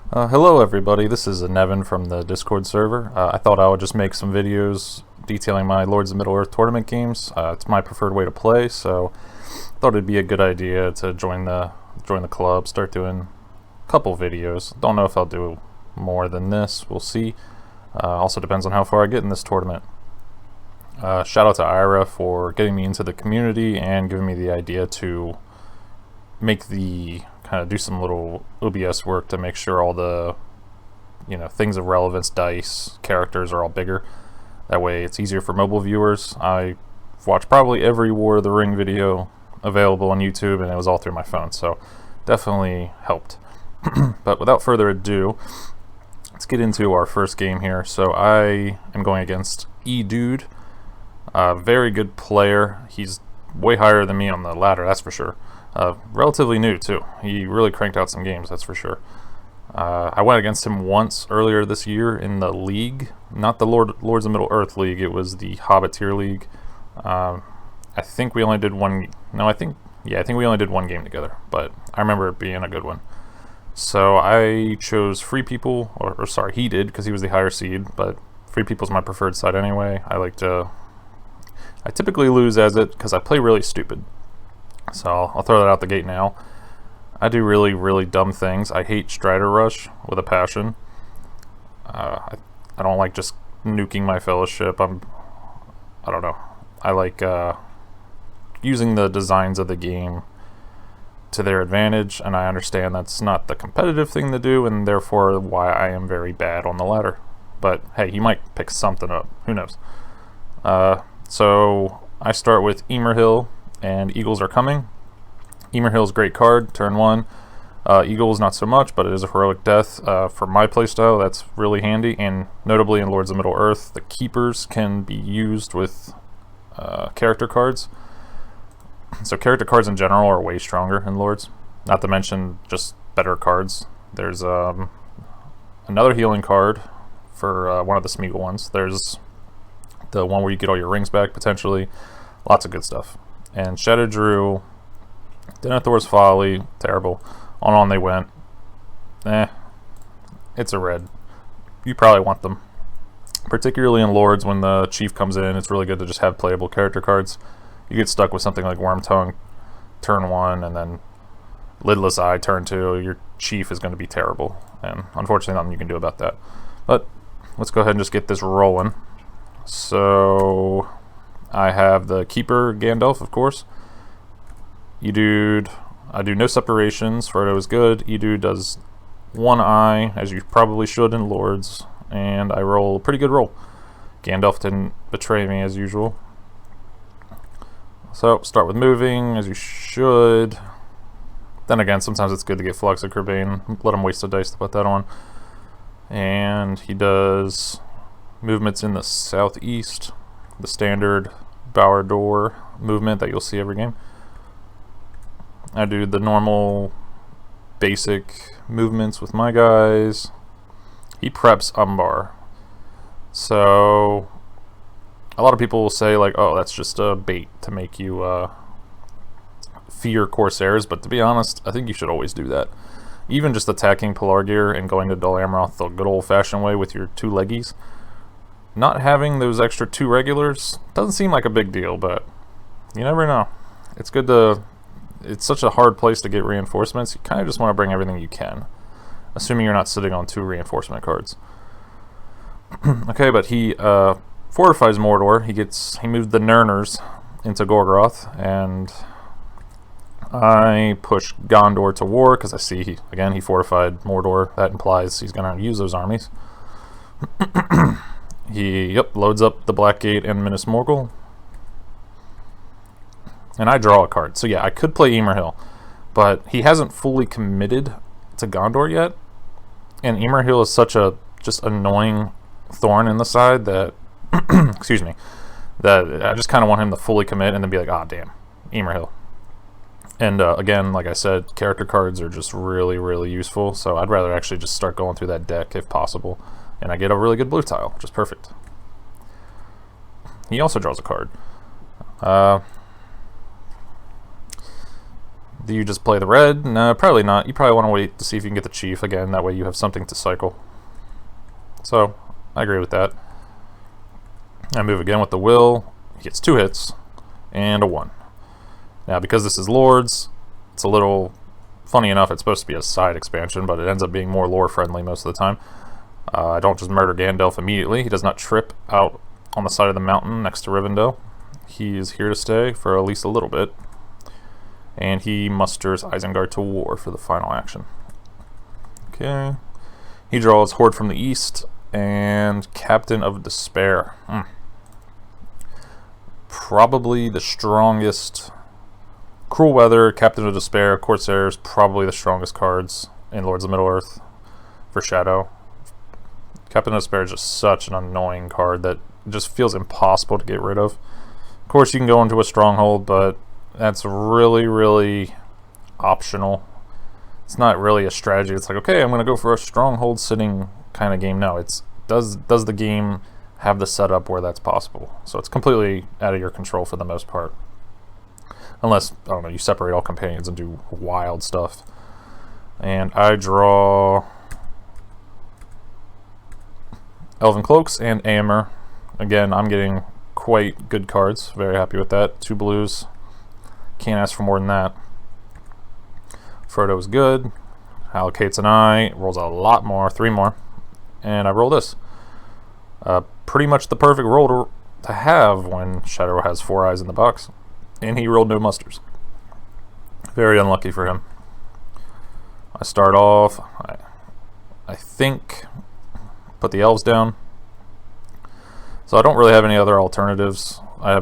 Hello everybody, this is Nevan from the Discord server. I thought I would just make some videos detailing my Lords of Middle-earth tournament games. It's my preferred way to play, so I thought it'd be a good idea to join the club, start doing a couple videos. Don't know if I'll do more than this, we'll see. Also depends on how far I get in this tournament. Shout out to Ira for getting me into the community and giving me the idea to make the do some little OBS work to make sure all the things of relevance, dice, characters are all bigger. That way it's easier for mobile viewers. I watched probably every War of the Ring video available on YouTube, and it was all through my phone, so definitely helped. But without further ado, let's get into our first game here. So I am going against E-Dude, a very good player. He's way higher than me on the ladder, that's for sure. Relatively new too. He really cranked out some games, that's for sure. I went against him once earlier this year in the league, not the Lords of Middle-earth League. It was the Hobbit tier league. I think we only did one. No, I think we only did one game together, but I remember it being a good one. So I chose Free People, or sorry, he did because he was the higher seed. But Free People's my preferred side anyway. I typically lose as it because I play really stupid. So I'll throw that out the gate now. I do really, really dumb things. I hate Strider Rush with a passion. I don't like just nuking my fellowship. I don't know. I like using the designs of the game to their advantage, and I understand that's not the competitive thing to do, and therefore why I am very bad on the ladder. But hey, he might pick something up. Who knows? So I start with Emerhill, and Eagles are coming. Emerhill's a great card, turn 1. Eagles not so much, but it is a heroic death. For my playstyle, that's really handy, and notably in Lords of Middle-earth, the keepers can be used with character cards. So character cards in general are way stronger in Lords, not to mention just better cards. There's another healing card for one of the Smeagol ones. There's the one where you get all your rings back, potentially. Lots of good stuff. And Shadow Drew, Denethor's Folly, terrible. On they went. It's a red. You probably want them. Particularly in Lords, when the Chief comes in, it's really good to just have playable character cards. You get stuck with something like Wormtongue turn 1, and then Lidless Eye turn 2. Your Chief is going to be terrible, and unfortunately nothing you can do about that. But let's go ahead and just get this rolling. So I have the Keeper Gandalf, of course. E-Dude, I do no separations. Frodo is good. E-Dude does 1 eye, as you probably should in Lords, and I roll a pretty good roll. Gandalf didn't betray me as usual. So start with moving, as you should. Then again, sometimes it's good to get Flux of Kerbane. Let him waste a dice to put that on. And he does movements in the southeast, the standard Bower Door movement that you'll see every game. I do the normal basic movements with my guys. He preps Umbar. So a lot of people will say like, oh, that's just a bait to make you fear Corsairs, but to be honest, I think you should always do that. Even just attacking Pelargir and going to Dol Amroth the good old-fashioned way with your 2 leggies. Not having those extra 2 regulars doesn't seem like a big deal, but you never know. It's good to... It's such a hard place to get reinforcements. You kind of just want to bring everything you can, assuming you're not sitting on 2 reinforcement cards. Okay, but he fortifies Mordor. He moved the Nurners into Gorgoroth, and I push Gondor to war because I see he fortified Mordor. That implies he's going to use those armies. He loads up the Blackgate and Minas Morgul. And I draw a card. So yeah, I could play Emerhill, but he hasn't fully committed to Gondor yet. And Emerhill is such a just annoying thorn in the side that excuse me, that I just kind of want him to fully commit and then be like, ah, damn, Emerhill. And again, like I said, character cards are just really, really useful. So I'd rather actually just start going through that deck if possible. And I get a really good blue tile, which is perfect. He also draws a card. Do you just play the red? No, probably not. You probably want to wait to see if you can get the chief again. That way you have something to cycle. So, I agree with that. I move again with the will. He gets 2 hits and a 1. Now, because this is Lords, it's a little funny enough. It's supposed to be a side expansion, but it ends up being more lore friendly most of the time. I don't just murder Gandalf immediately. He does not trip out on the side of the mountain next to Rivendell. He is here to stay for at least a little bit. And he musters Isengard to war for the final action. Okay. He draws Horde from the East and Captain of Despair. Probably the strongest. Cruel Weather, Captain of Despair, Corsairs, probably the strongest cards in Lords of Middle-earth for Shadow. Captain of Despair is just such an annoying card that just feels impossible to get rid of. Of course, you can go into a stronghold, but that's really, really optional. It's not really a strategy. It's like, okay, I'm going to go for a stronghold sitting kind of game. No, it's does the game have the setup where that's possible? So it's completely out of your control for the most part. Unless, I don't know, you separate all companions and do wild stuff. And I draw Elven Cloaks and Aemir. Again, I'm getting quite good cards. Very happy with that. 2 blues. Can't ask for more than that. Frodo is good. Allocates an eye. Rolls a lot more. 3 more. And I roll this. Pretty much the perfect roll to have when Shadow has 4 eyes in the box. And he rolled no musters. Very unlucky for him. I start off, I think, put the elves down. So I don't really have any other alternatives. I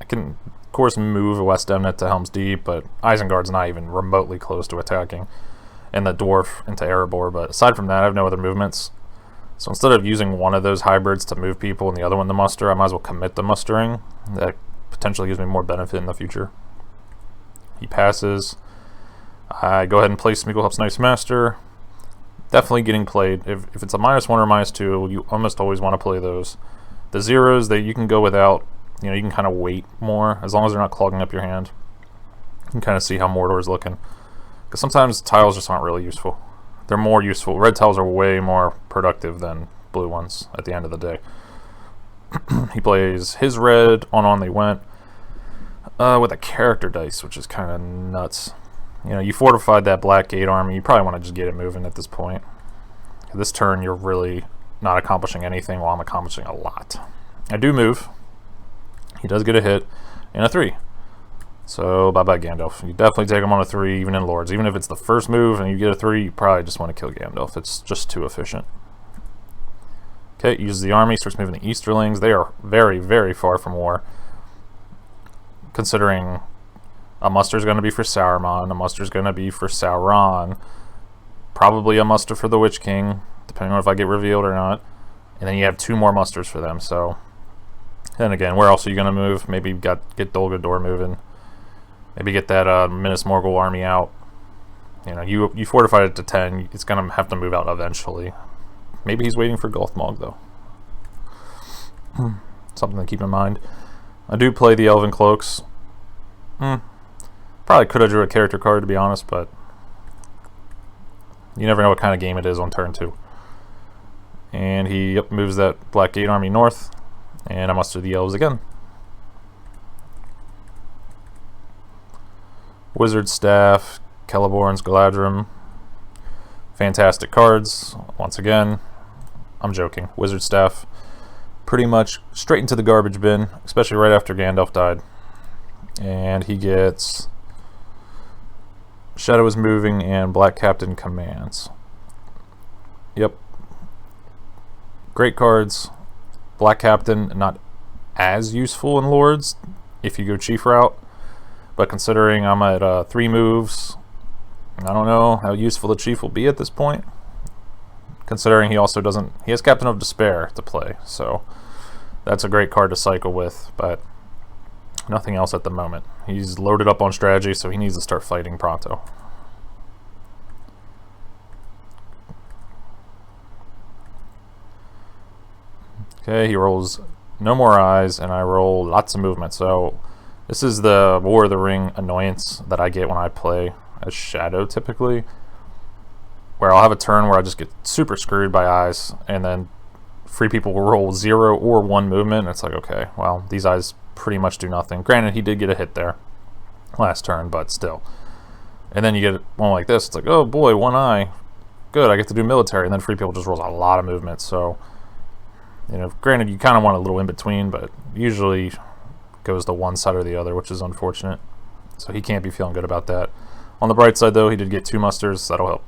can, of course, move West Emnet to Helm's Deep, but Isengard's not even remotely close to attacking. And the dwarf into Erebor, but aside from that, I have no other movements. So instead of using one of those hybrids to move people and the other one to muster, I might as well commit to mustering. That potentially gives me more benefit in the future. He passes. I go ahead and play Smeagol's Knight's Master. Definitely getting played. If it's a -1 or -2, you almost always want to play those. The zeros that you can go without, you can kind of wait more, as long as they're not clogging up your hand. You can kind of see how Mordor is looking. Because sometimes tiles just aren't really useful. They're more useful. Red tiles are way more productive than blue ones at the end of the day. He plays his red, on they went, with a character dice, which is kind of nuts. You fortified that Black Gate army, you probably want to just get it moving at this point. This turn, you're really not accomplishing anything while I'm accomplishing a lot. I do move. He does get a hit, and a 3. So, bye-bye Gandalf. You definitely take him on a 3, even in Lords. Even if it's the first move and you get a 3, you probably just want to kill Gandalf. It's just too efficient. Okay, uses the army, starts moving the Easterlings. They are very, very far from war. Considering a muster's going to be for Saruman, a muster's going to be for Sauron, probably a muster for the Witch King, depending on if I get revealed or not. And then you have 2 more musters for them, so... Then again, where else are you going to move? Maybe get Dol Guldur moving. Maybe get that Minas Morgul army out. You fortified it to 10. It's going to have to move out eventually. Maybe he's waiting for Gothmog, though. Something to keep in mind. I do play the Elven Cloaks. Probably could have drew a character card, to be honest, but you never know what kind of game it is on turn 2. And he moves that Black Gate army north, and I muster the elves again. Wizard Staff, Celeborn's Galadrim. Fantastic cards. Once again, I'm joking. Wizard Staff, pretty much straight into the garbage bin, especially right after Gandalf died. And he gets Shadow is Moving and Black Captain Commands. Yep. Great cards. Black Captain, not as useful in Lords if you go Chief route. But considering I'm at 3 moves, I don't know how useful the Chief will be at this point. Considering he also he has Captain of Despair to play, so that's a great card to cycle with, but nothing else at the moment. He's loaded up on strategy, so he needs to start fighting pronto. Okay, he rolls no more eyes, and I roll lots of movement, so This is the War of the Ring annoyance that I get when I play as Shadow typically, where I'll have a turn where I just get super screwed by eyes, and then free people will roll 0 or 1 movement, and it's like, okay, well, these eyes pretty much do nothing. Granted, he did get a hit there last turn, but still. And then you get one like this, it's like, oh boy, 1 eye. Good, I get to do military, and then free people just rolls a lot of movement, so, you know, granted, you kind of want a little in between, but usually goes to one side or the other, which is unfortunate. So he can't be feeling good about that. On the bright side, though, he did get 2 musters, so that'll help.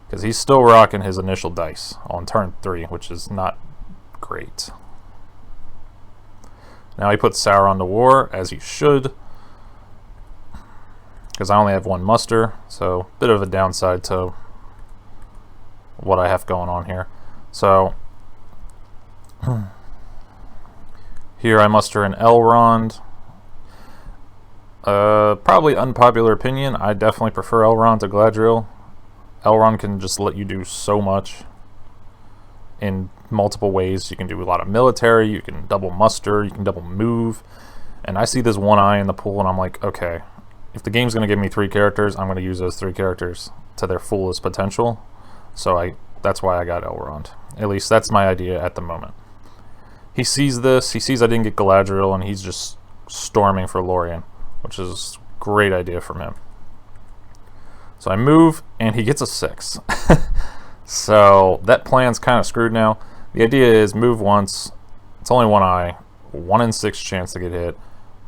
Because he's still rocking his initial dice on turn 3, which is not great. Now he puts Sauron to war, as he should, because I only have 1 muster, so a bit of a downside to what I have going on here. So here I muster an Elrond. Probably unpopular opinion, I definitely prefer Elrond to Galadriel. Elrond can just let you do so much in multiple ways. You can do a lot of military, you can double muster, you can double move, and I see this 1 eye in the pool and I'm like, okay, if the game's going to give me 3 characters, I'm going to use those 3 characters to their fullest potential. So that's why I got Elrond. At least that's my idea at the moment. He sees this, he sees I didn't get Galadriel, and he's just storming for Lorien, which is a great idea from him. So I move, and he gets a 6. So that plan's kind of screwed now. The idea is move once, it's only 1 eye, 1 in 6 chance to get hit,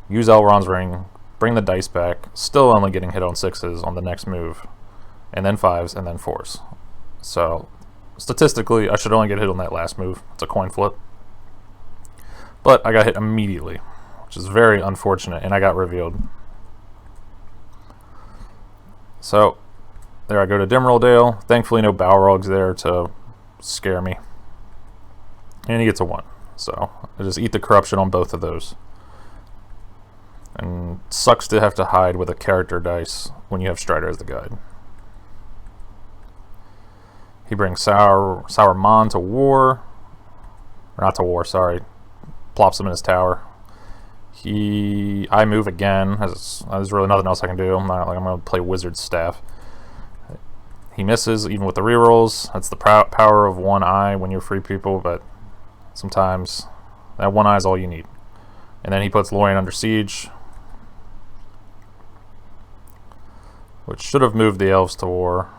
use Elrond's ring, bring the dice back, still only getting hit on 6s on the next move, and then 5s, and then 4s. So statistically, I should only get hit on that last move. It's a coin flip. But I got hit immediately, which is very unfortunate, and I got revealed. So there I go to Dimroll Dale. Thankfully no Balrogs there to scare me. And he gets a 1. So I just eat the corruption on both of those. And sucks to have to hide with a character dice when you have Strider as the guide. He brings Sauron to war. Or not to war, sorry. Plops him in his tower. I move again. There's really nothing else I can do. I'm going to play Wizard Staff. He misses, even with the rerolls. That's the power of 1 eye when you're free people, but sometimes that 1 eye is all you need. And then he puts Lorien under siege, which should have moved the elves to war.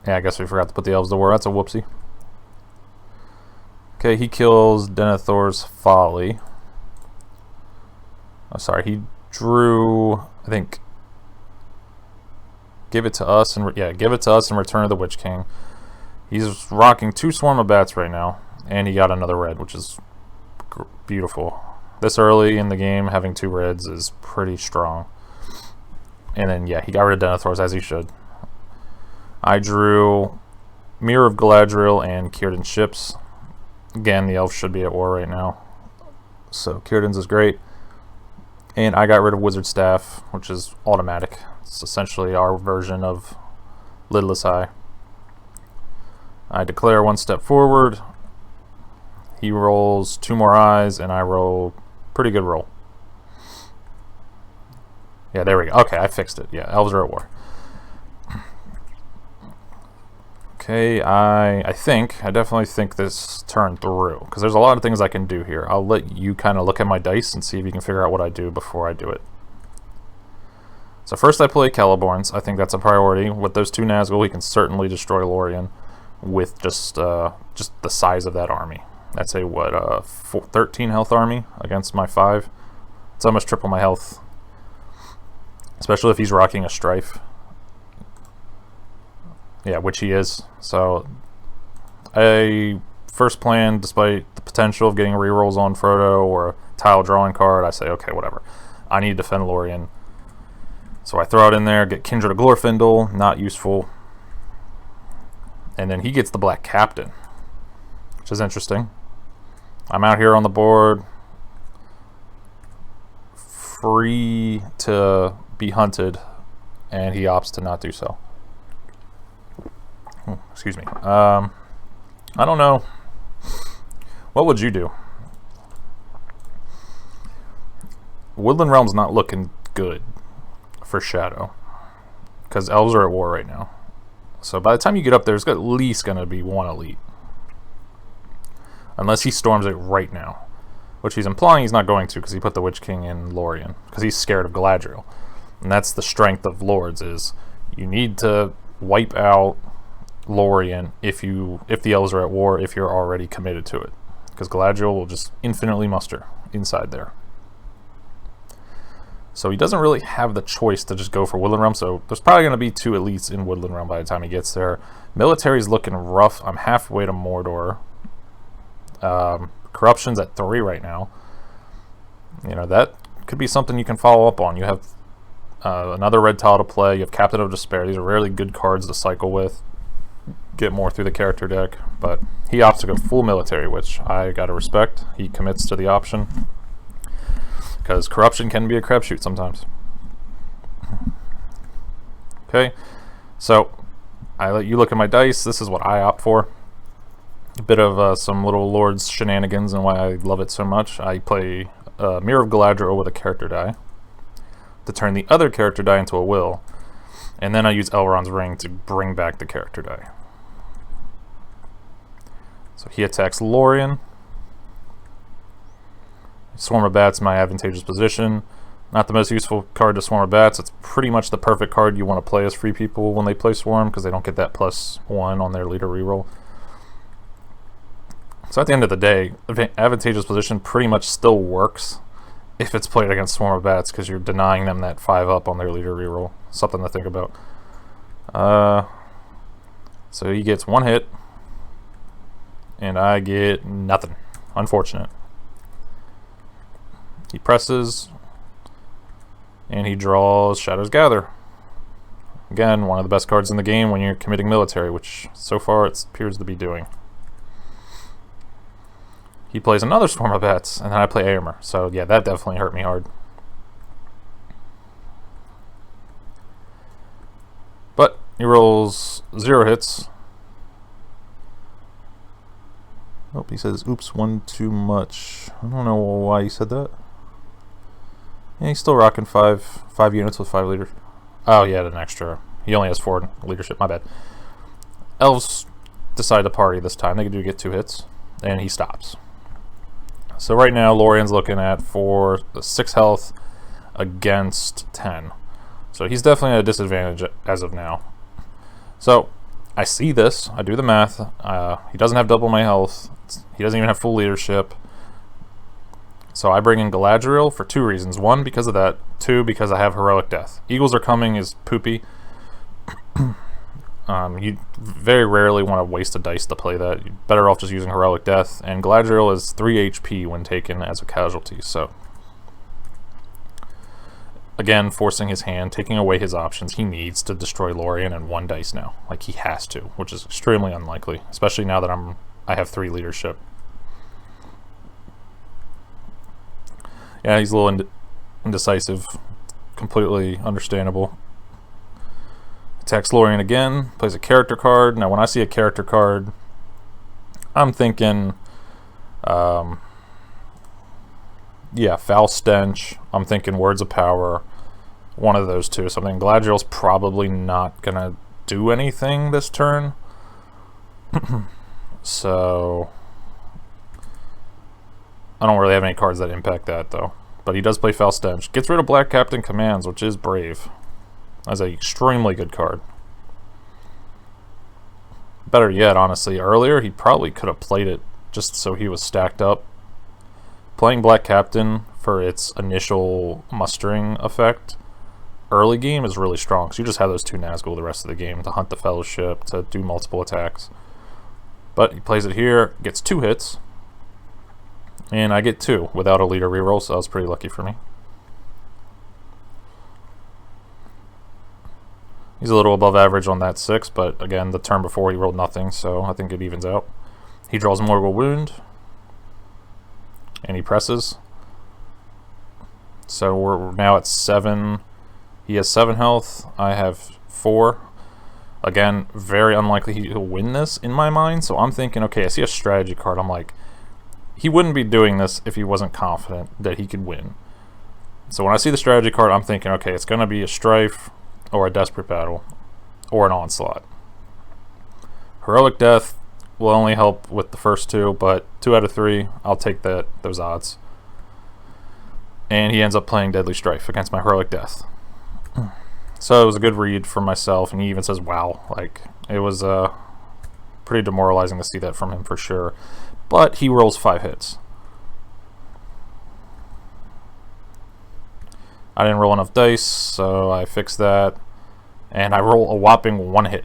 Yeah, I guess we forgot to put the elves to war. That's a whoopsie. Okay, he kills Denethor's Folly. Oh, sorry, he drew, I think, give it to us and Return of the Witch King. He's rocking 2 Swarm of Bats right now, and he got another red, which is beautiful. This early in the game, having 2 reds is pretty strong. And then, yeah, he got rid of Denethor's, as he should. I drew Mirror of Galadriel and Círdan's ships. Again, the elves should be at war right now, so Círdan's is great. And I got rid of Wizard Staff, which is automatic. It's essentially our version of Lidless Eye. I declare 1 step forward. He rolls 2 more eyes, and I roll pretty good roll. Yeah, there we go. Okay, I fixed it. Yeah, elves are at war. Okay, I definitely think this turn through, because there's a lot of things I can do here. I'll let you kind of look at my dice and see if you can figure out what I do before I do it. So first I play Celeborns. I think that's a priority. With those 2 Nazgul, he can certainly destroy Lorien with just the size of that army. That's a, 13 health army against my 5. It's almost triple my health, especially if he's rocking a Strife. Yeah, which he is. So I first plan, despite the potential of getting rerolls on Frodo or a tile drawing card, I say, okay, whatever. I need to defend Lorien. So I throw it in there, get Kindred of Glorfindel, not useful. And then he gets the Black Captain, which is interesting. I'm out here on the board, free to be hunted, and he opts to not do so. Excuse me. I don't know What would you do? Woodland Realm's not looking good for Shadow, because elves are at war right now. So by the time you get up there, there's at least going to be one elite. Unless he storms it right now. Which he's implying he's not going to, because he put the Witch King in Lorien. Because he's scared of Galadriel. And that's the strength of Lords, is you need to wipe out Lorien if the elves are at war, if you're already committed to it. Because Galadriel will just infinitely muster inside there. So he doesn't really have the choice to just go for Woodland Realm, so there's probably going to be 2 elites in Woodland Realm by the time he gets there. Military's looking rough. I'm halfway to Mordor. Corruption's at 3 right now. You know, that could be something you can follow up on. You have another red tile to play. You have Captain of Despair. These are really good cards to cycle with. Get more through the character deck. But he opts to go full military, which I gotta respect. He commits to the option. Because corruption can be a crapshoot sometimes. Okay, so I let you look at my dice. This is what I opt for. A bit of some little Lord's shenanigans and why I love it so much. I play Mirror of Galadriel with a character die to turn the other character die into a will, and then I use Elrond's Ring to bring back the character die. So he attacks Lorien. Swarm of Bats, my advantageous position. Not the most useful card to Swarm of Bats. It's pretty much the perfect card you want to play as free people when they play Swarm, because they don't get that +1 on their leader reroll. So at the end of the day, advantageous position pretty much still works if it's played against Swarm of Bats, because you're denying them that 5-up on their leader reroll. Something to think about. So he gets 1 hit, and I get nothing. Unfortunate. He presses, and he draws Shadow's Gather. Again, one of the best cards in the game when you're committing military, which so far it appears to be doing. He plays another Swarm of Bats, and then I play Aemir. So yeah, that definitely hurt me hard. But he rolls 0 hits. Oh, he says, oops, 1 too much. I don't know why he said that. Yeah, he's still rocking 5 units with 5 leaders. Oh, yeah, an extra. He only has 4 leadership, my bad. Elves decide to party this time. They do get 2 hits, and he stops. So right now, Lorien's looking at 6 health against 10. So he's definitely at a disadvantage as of now. So I see this. I do the math. He doesn't have double my health. He doesn't even have full leadership. So I bring in Galadriel for 2 reasons. 1, because of that. 2, because I have Heroic Death. Eagles Are Coming is poopy. You very rarely want to waste a dice to play that. You're better off just using Heroic Death. And Galadriel is 3 HP when taken as a casualty. So again, forcing his hand, taking away his options. He needs to destroy Lorien in 1 dice now. Like, he has to, which is extremely unlikely. Especially now that I have 3 leadership. Yeah, he's a little indecisive. Completely understandable. Attacks Lorien again. Plays a character card. Now, when I see a character card, I'm thinking, yeah, Foul Stench. I'm thinking Words of Power. One of those 2. Something. Galadriel's probably not going to do anything this turn. So I don't really have any cards that impact that, though. But he does play Foul Stench. Gets rid of Black Captain Commands, which is brave. That's an extremely good card. Better yet, honestly, earlier he probably could have played it just so he was stacked up. Playing Black Captain for its initial mustering effect early game is really strong, because you just have those 2 Nazgul the rest of the game to hunt the Fellowship, to do multiple attacks. But he plays it here, gets 2 hits. And I get 2 without a leader reroll, so that was pretty lucky for me. He's a little above average on that 6, but again, the turn before he rolled nothing, so I think it evens out. He draws a Mortal Wound, and he presses. So we're now at 7. He has 7 health, I have 4. Again, very unlikely he'll win this in my mind, so I'm thinking, okay, I see a strategy card. I'm like, he wouldn't be doing this if he wasn't confident that he could win. So when I see the strategy card, I'm thinking, okay, it's going to be a strife or a desperate battle or an onslaught. Heroic death will only help with the first two, but 2 out of 3, I'll take those odds. And he ends up playing Deadly Strife against my Heroic Death. So it was a good read for myself, and he even says, wow. Like, it was pretty demoralizing to see that from him for sure. But he rolls 5 hits. I didn't roll enough dice, so I fixed that. And I roll a whopping 1 hit.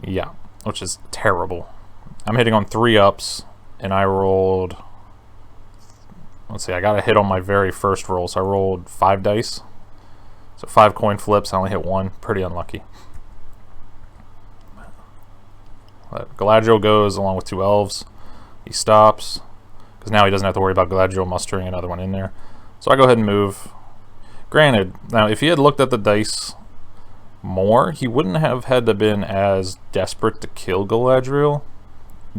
Yeah, which is terrible. I'm hitting on 3 ups, and I rolled... Let's see, I got a hit on my very first roll, so I rolled 5 dice. So 5 coin flips, I only hit 1. Pretty unlucky. But Galadriel goes along with 2 elves. He stops, because now he doesn't have to worry about Galadriel mustering another one in there. So I go ahead and move. Granted, now if he had looked at the dice more, he wouldn't have had to been as desperate to kill Galadriel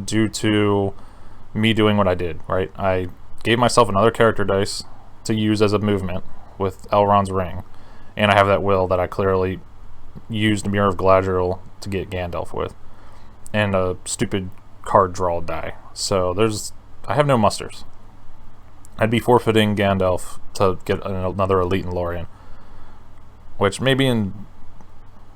due to me doing what I did, right? I gave myself another character dice to use as a movement with Elrond's ring, and I have that will that I clearly used Mirror of Galadriel to get Gandalf with, and a stupid card draw die. So I have no musters. I'd be forfeiting Gandalf to get another elite in Lorien, which maybe in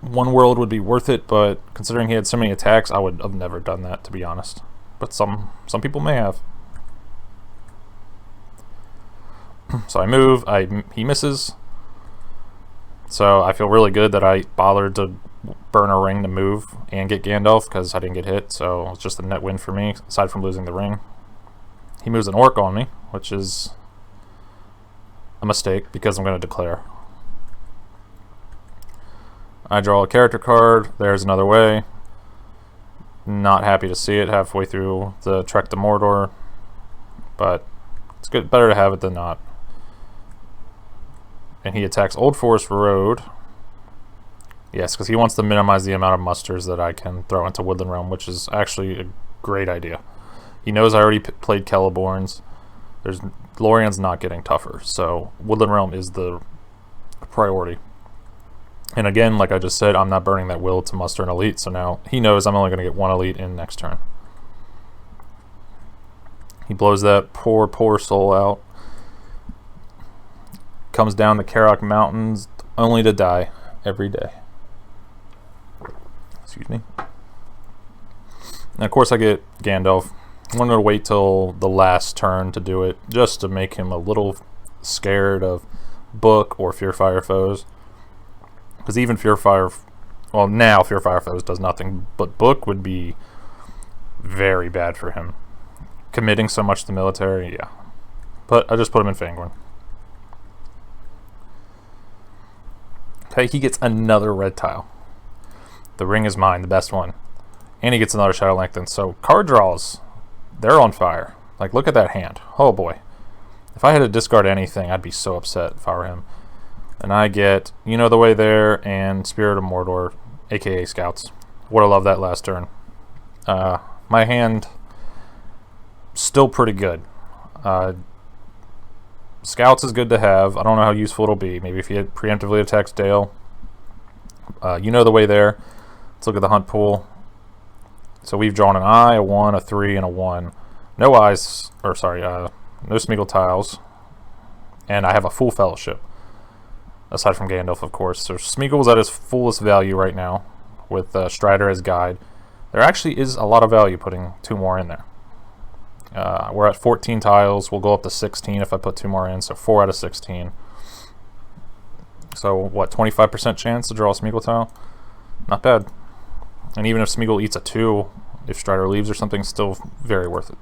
one world would be worth it, but considering he had so many attacks, I would have never done that, to be honest. But some people may have. So I move, he misses. So I feel really good that I bothered to burn a ring to move and get Gandalf, because I didn't get hit, so it's just a net win for me, aside from losing the ring. He moves an orc on me, which is a mistake, because I'm going to declare. I draw a character card. There's another way. Not happy to see it halfway through the trek to Mordor, but it's good, better to have it than not. And he attacks Old Forest Road. Yes, because he wants to minimize the amount of musters that I can throw into Woodland Realm, which is actually a great idea. He knows I already played Celeborn's. Lorien's not getting tougher, so Woodland Realm is the priority. And again, like I just said, I'm not burning that will to muster an elite, so now he knows I'm only going to get 1 elite in next turn. He blows that poor soul out. Comes down the Karok Mountains, only to die every day. Excuse me. And of course I get Gandalf. I'm going to wait till the last turn to do it, just to make him a little scared of Book or Fearfire foes. Because even Fearfire, well, now Fearfire foes does nothing, but Book would be very bad for him. Committing so much to military, yeah. But I just put him in Fangorn. Okay, he gets another red tile. The ring is mine, the best one. And he gets another Shadow Lengthen. So card draws, they're on fire. Like, look at that hand. Oh boy. If I had to discard anything, I'd be so upset if I were him. And I get You Know the Way There and Spirit of Mordor, aka Scouts. Would have loved that last turn. My hand, still pretty good. Scouts is good to have. I don't know how useful it'll be. Maybe if he had preemptively attacks Dale. You Know the Way There. Let's look at the hunt pool. So we've drawn an eye, a 1, a 3, and a 1. No eyes, or sorry, no Smeagol tiles. And I have a full fellowship. Aside from Gandalf, of course. So Smeagol's at his fullest value right now, with Strider as guide. There actually is a lot of value putting 2 more in there. We're at 14 tiles. We'll go up to 16 if I put 2 more in, so 4 out of 16. So, what, 25% chance to draw a Smeagol tile? Not bad. And even if Smeagol eats a 2, if Strider leaves or something, still very worth it.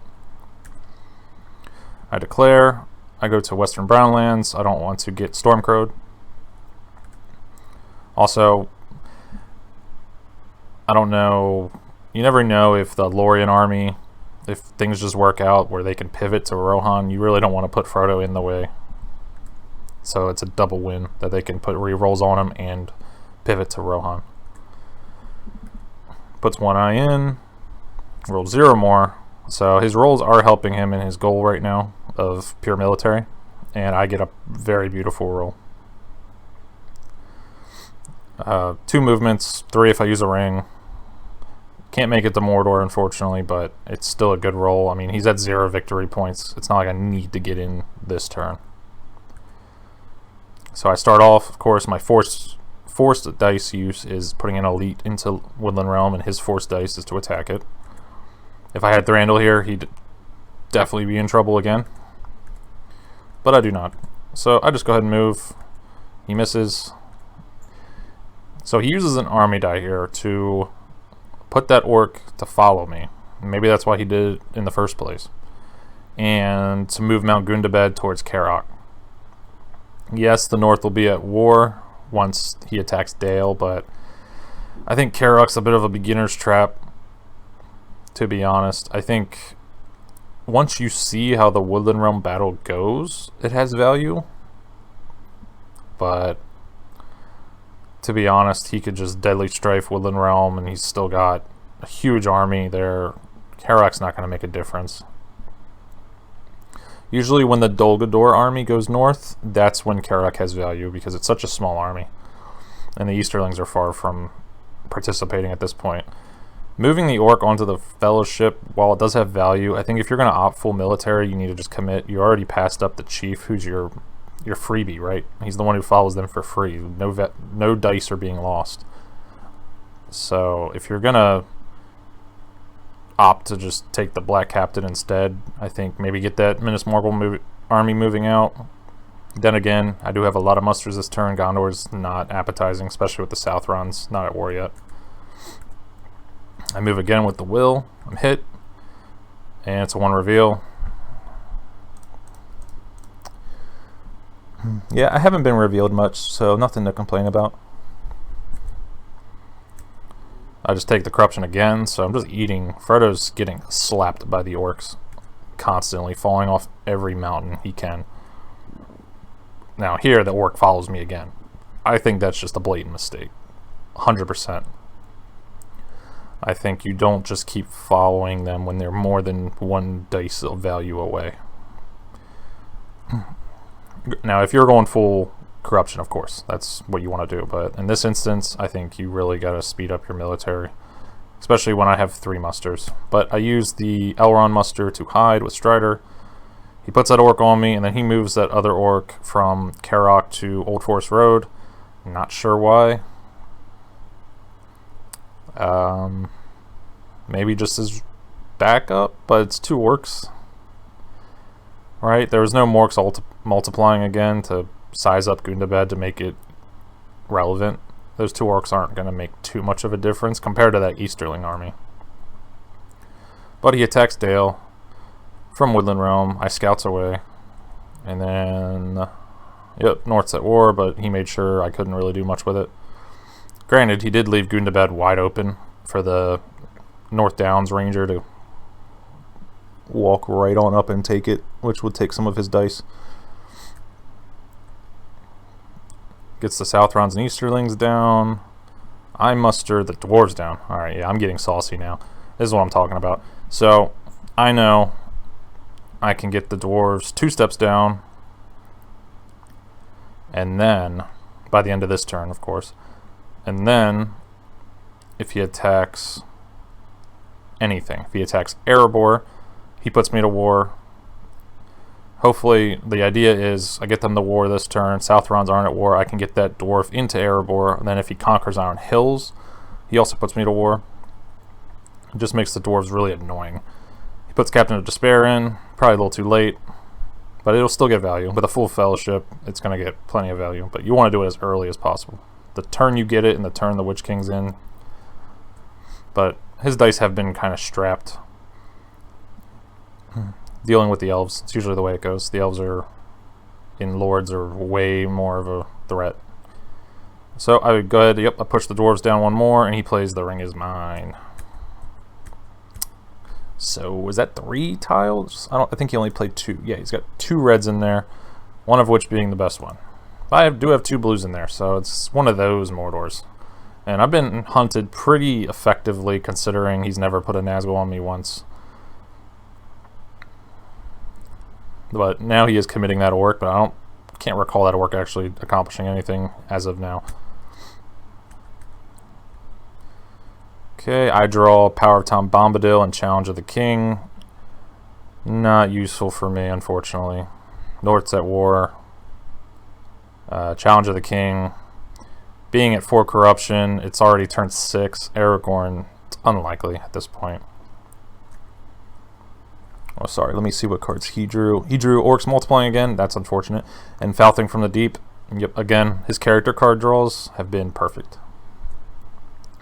I declare. I go to Western Brownlands. I don't want to get Stormcrowed. Also, I don't know. You never know if the Lorien army, if things just work out where they can pivot to Rohan. You really don't want to put Frodo in the way. So it's a double win that they can put rerolls on him and pivot to Rohan. Puts 1 eye in. Roll 0 more. So his rolls are helping him in his goal right now of pure military, and I get a very beautiful roll. 2 movements, 3 if I use a ring. Can't make it to Mordor, unfortunately, but it's still a good roll. I mean, he's at 0 victory points. It's not like I need to get in this turn. So I start off, of course, my forced dice use is putting an elite into Woodland Realm, and his forced dice is to attack it. If I had Thranduil here, he'd definitely be in trouble again. But I do not. So I just go ahead and move. He misses. So he uses an army die here to put that orc to follow me. Maybe that's why he did it in the first place. And to move Mount Gundabad towards Carrock. Yes, the North will be at war once he attacks Dale, but I think Carrock's a bit of a beginner's trap, to be honest. I think once you see how the Woodland Realm battle goes, it has value. But to be honest, he could just Deadly Strife Woodland Realm, and he's still got a huge army there. Carrock's not going to make a difference. Usually when the Dol Guldur army goes north, that's when Carrock has value, because it's such a small army. And the Easterlings are far from participating at this point. Moving the orc onto the Fellowship, while it does have value, I think if you're going to opt full military, you need to just commit. You already passed up the chief, who's your freebie, right? He's the one who follows them for free. No dice are being lost. So if you're going to opt to just take the Black Captain instead, I think maybe get that Minas Morgul army moving out. Then again, I do have a lot of musters this turn. Gondor's not appetizing, especially with the South runs. Not at war yet. I move again with the Will. I'm hit. And it's a 1 reveal. Yeah, I haven't been revealed much, so nothing to complain about. I just take the corruption again, so I'm just eating. Frodo's getting slapped by the orcs constantly, falling off every mountain he can. Now here, the orc follows me again. I think that's just a blatant mistake. 100%. I think you don't just keep following them when they're more than 1 dice of value away. Now, if you're going full corruption, of course, that's what you want to do. But in this instance, I think you really got to speed up your military, especially when I have 3 musters. But I use the Elrond muster to hide with Strider. He puts that orc on me, and then he moves that other orc from Carrock to Old Forest Road. Not sure why. Maybe just as backup, but it's 2 orcs. Right? There was no Morks multiplying again to size up Gundabad to make it relevant. Those 2 orcs aren't going to make too much of a difference compared to that Easterling army. But he attacks Dale from Woodland Realm. I scouts away. And then, yep, North's at war, but he made sure I couldn't really do much with it. Granted, he did leave Gundabad wide open for the North Downs Ranger to walk right on up and take it, which would take some of his dice. Gets the Southrons and Easterlings down. I muster the Dwarves down. Alright, yeah, I'm getting saucy now. This is what I'm talking about. So, I know I can get the Dwarves 2 steps down, and then, by the end of this turn, of course, and then, if he attacks anything, if he attacks Erebor, he puts me to war. Hopefully, the idea is I get them to war this turn. Southrons aren't at war. I can get that dwarf into Erebor. And then if he conquers Iron Hills, he also puts me to war. It just makes the dwarves really annoying. He puts Captain of Despair in. Probably a little too late. But it'll still get value. With a full fellowship, it's going to get plenty of value. But you want to do it as early as possible. The turn you get it and the turn the Witch King's in. But his dice have been kind of strapped. Dealing with the elves, it's usually the way it goes. The elves are in Lords are way more of a threat. So I would go ahead, yep, I push the dwarves down 1 more, and he plays The Ring Is Mine. So was that 3 tiles? I think he only played 2. Yeah, he's got 2 reds in there, one of which being the best one. I do have 2 blues in there, so it's one of those Mordors. And I've been hunted pretty effectively, considering he's never put a Nazgul on me once. But now he is committing that orc, but can't recall that orc actually accomplishing anything as of now. Okay, I draw Power of Tom Bombadil and Challenge of the King. Not useful for me, unfortunately. North's at war. Challenge of the King. Being at 4 corruption, it's already turned 6. Aragorn, it's unlikely at this point. Oh, sorry, let me see what cards he drew. He drew Orcs Multiplying again, that's unfortunate. And Falthing from the Deep. Yep, again, his character card draws have been perfect.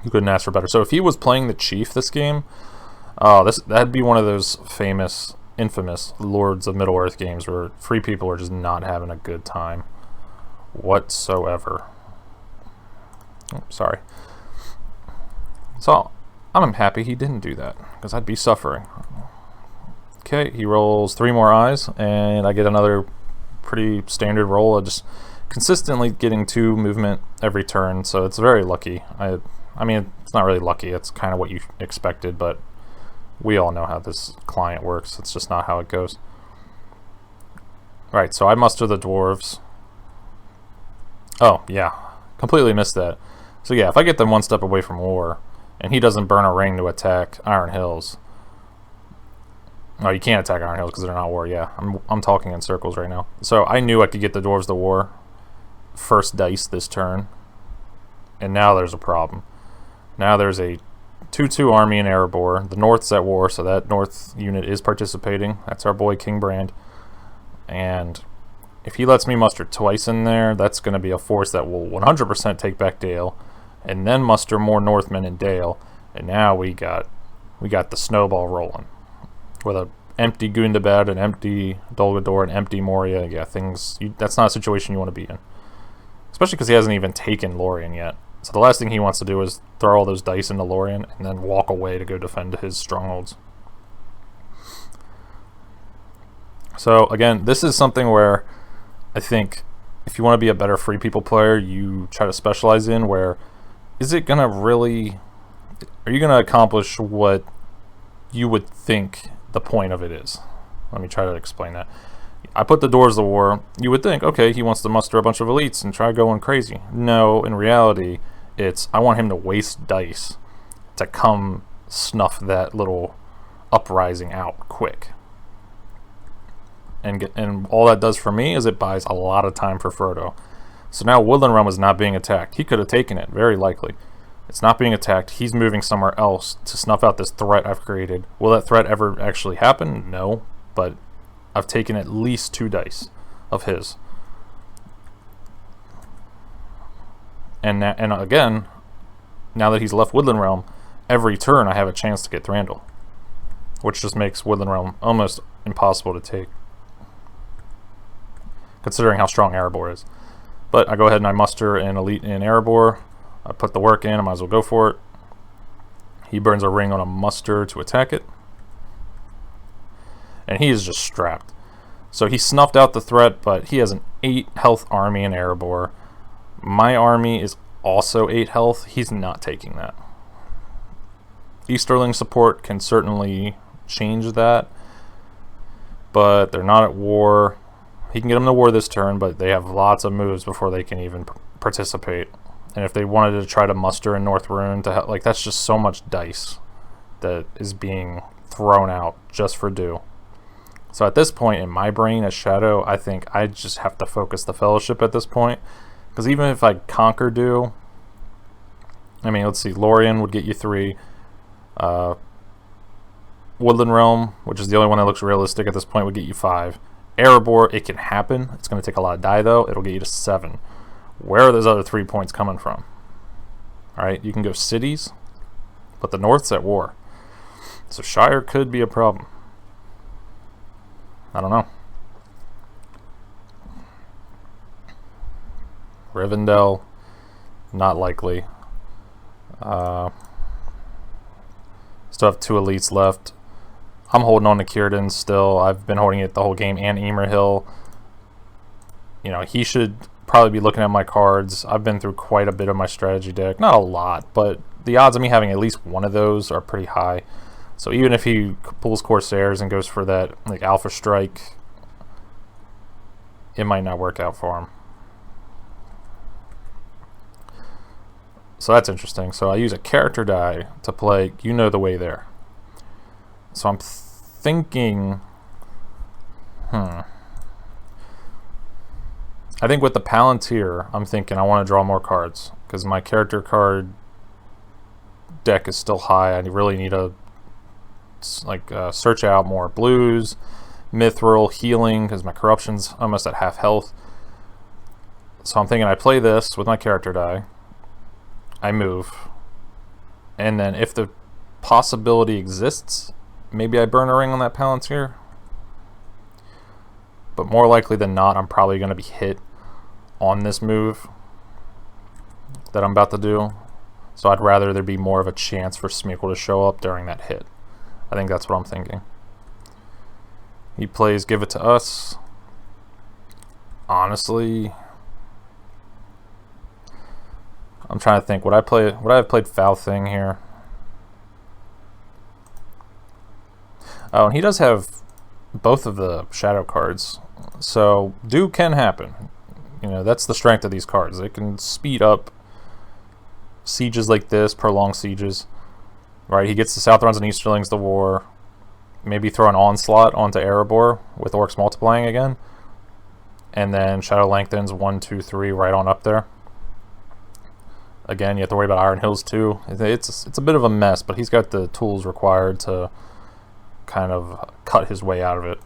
You couldn't ask for better. So if he was playing the Chief this game, that'd be one of those famous, infamous Lords of Middle-earth games where free people are just not having a good time whatsoever. Oh, sorry. So I'm happy he didn't do that, because I'd be suffering. Okay, he rolls 3 more eyes, and I get another pretty standard roll of just consistently getting 2 movement every turn, so it's very lucky. I mean, it's not really lucky, it's kind of what you expected, but we all know how this client works. It's just not how it goes. Right, so I muster the dwarves. Oh, yeah, completely missed that. So yeah, if I get them 1 step away from war, and he doesn't burn a ring to attack Iron Hills. Oh, you can't attack Iron Hills because they're not war, yeah. I'm talking in circles right now. So I knew I could get the dwarves to war first dice this turn. And now there's a problem. Now there's a 2/2 army in Erebor. The North's at war, so that North unit is participating. That's our boy King Brand. And if he lets me muster twice in there, that's going to be a force that will 100% take back Dale, and then muster more Northmen in Dale. And now we got the snowball rolling with a empty Gundabad, an empty Dol Guldur, an empty Moria. Yeah, that's not a situation you want to be in, especially because he hasn't even taken Lorien yet. So the last thing he wants to do is throw all those dice into Lorien and then walk away to go defend his strongholds. So again, this is something where I think if you want to be a better free people player, you try to specialize in where are you going to accomplish what you would think the point of it is? Let me try to explain that. I put the Doors of War. You would think, okay, he wants to muster a bunch of elites and try going crazy. No, in reality, it's I want him to waste dice to come snuff that little uprising out quick. And all that does for me is it buys a lot of time for Frodo. So now Woodland Realm is not being attacked. He could have taken it, very likely. It's not being attacked. He's moving somewhere else to snuff out this threat I've created. Will that threat ever actually happen? No, but I've taken at least 2 dice of his. And again, now that he's left Woodland Realm, every turn I have a chance to get Thranduil, which just makes Woodland Realm almost impossible to take, considering how strong Erebor is. But I go ahead and I muster an elite in Erebor. I put the work in, I might as well go for it. He burns a ring on a muster to attack it. And he is just strapped. So he snuffed out the threat, but he has an 8 health army in Erebor. My army is also 8 health. He's not taking that. Easterling support can certainly change that, but they're not at war. He can get them to war this turn, but they have lots of moves before they can even participate. And if they wanted to try to muster in North Rune, that's just so much dice that is being thrown out just for do. So at this point in my brain as Shadow, I think I just have to focus the Fellowship at this point. Because even if I conquer do, I mean, let's see, Lorien would get you 3. Woodland Realm, which is the only one that looks realistic at this point, would get you 5. Erebor, it can happen. It's going to take a lot of die, though. It'll get you to 7. Where are those other 3 points coming from? Alright, you can go cities, but the North's at war. So Shire could be a problem. I don't know. Rivendell, not likely. Still have 2 elites left. I'm holding on to Círdan still. I've been holding it the whole game, and Emerhill. You know, he should probably be looking at my cards. I've been through quite a bit of my strategy deck. Not a lot, but the odds of me having at least one of those are pretty high. So even if he pulls Corsairs and goes for that like Alpha Strike it might not work out for him. So that's interesting. So I use a character die to play You Know the Way There. So I'm thinking, I think with the Palantir, I'm thinking I want to draw more cards because my character card deck is still high. I really need to search out more blues, mithril, healing because my corruption's almost at half health. So I'm thinking I play this with my character die. I move, and then if the possibility exists, maybe I burn a ring on that Palantir. But more likely than not, I'm probably going to be hit on this move that I'm about to do. So I'd rather there be more of a chance for Smeagol to show up during that hit. I think that's what I'm thinking. He plays Give It to Us. Honestly, I'm trying to think. Would I have played Foul Thing here? Oh, and he does have both of the shadow cards, so do can happen. You know, that's the strength of these cards. They can speed up sieges like this, prolong sieges. Right? He gets the Southrons and Easterlings to war. Maybe throw an Onslaught onto Erebor with Orcs multiplying again, and then Shadow lengthens 1, 2, 3 right on up there. Again, you have to worry about Iron Hills too. It's a bit of a mess, but he's got the tools required to kind of cut his way out of it.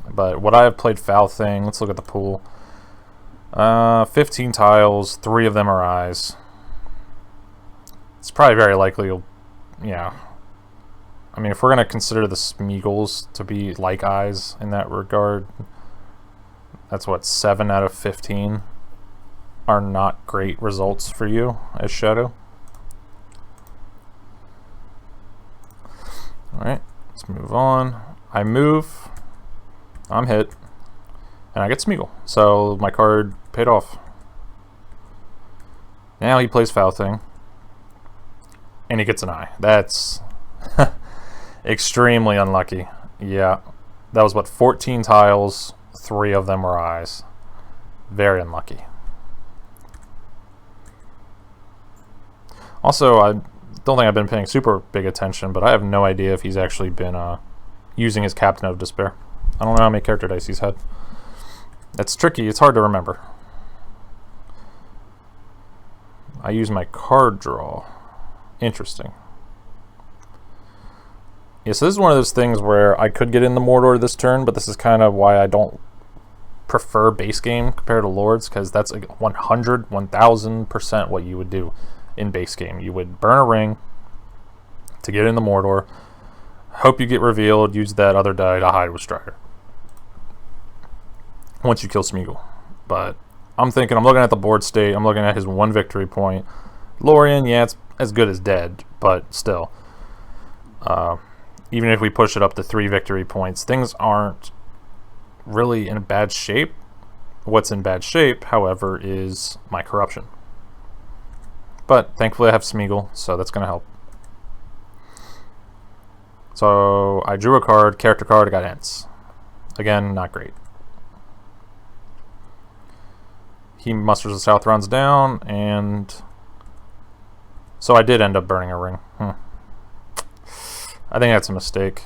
But what I have played Foul Thing, let's look at the pool. 15 tiles, 3 of them are eyes. It's probably very likely you'll, yeah. I mean, if we're going to consider the Smeagol's to be like eyes in that regard, that's what, 7 out of 15 are not great results for you as Shadow. Alright, let's move on. I move, I'm hit, and I get Smeagol. So my card paid off. Now he plays Foul Thing, and he gets an eye. That's extremely unlucky. Yeah, that was what, 14 tiles, 3 of them were eyes. Very unlucky. Also, I don't think I've been paying super big attention, but I have no idea if he's actually been using his Captain of Despair. I don't know how many character dice he's had. It's tricky. It's hard to remember. I use my card draw. Interesting. Yeah, so this is one of those things where I could get in the Mordor this turn, but this is kind of why I don't prefer base game compared to Lords, because that's like 100, 1000% what you would do in base game. You would burn a ring to get in the Mordor, hope you get revealed, use that other die to hide with Strider once you kill Smeagol. But I'm thinking, I'm looking at the board state, I'm looking at his 1 victory point. Lorien, yeah, it's as good as dead, but still. Even if we push it up to 3 victory points, things aren't really in bad shape. What's in bad shape, however, is my corruption. But thankfully I have Smeagol, so that's going to help. So I drew a card, character card, I got Ents. Again, not great. He musters the Southrons down, and so I did end up burning a ring. I think that's a mistake.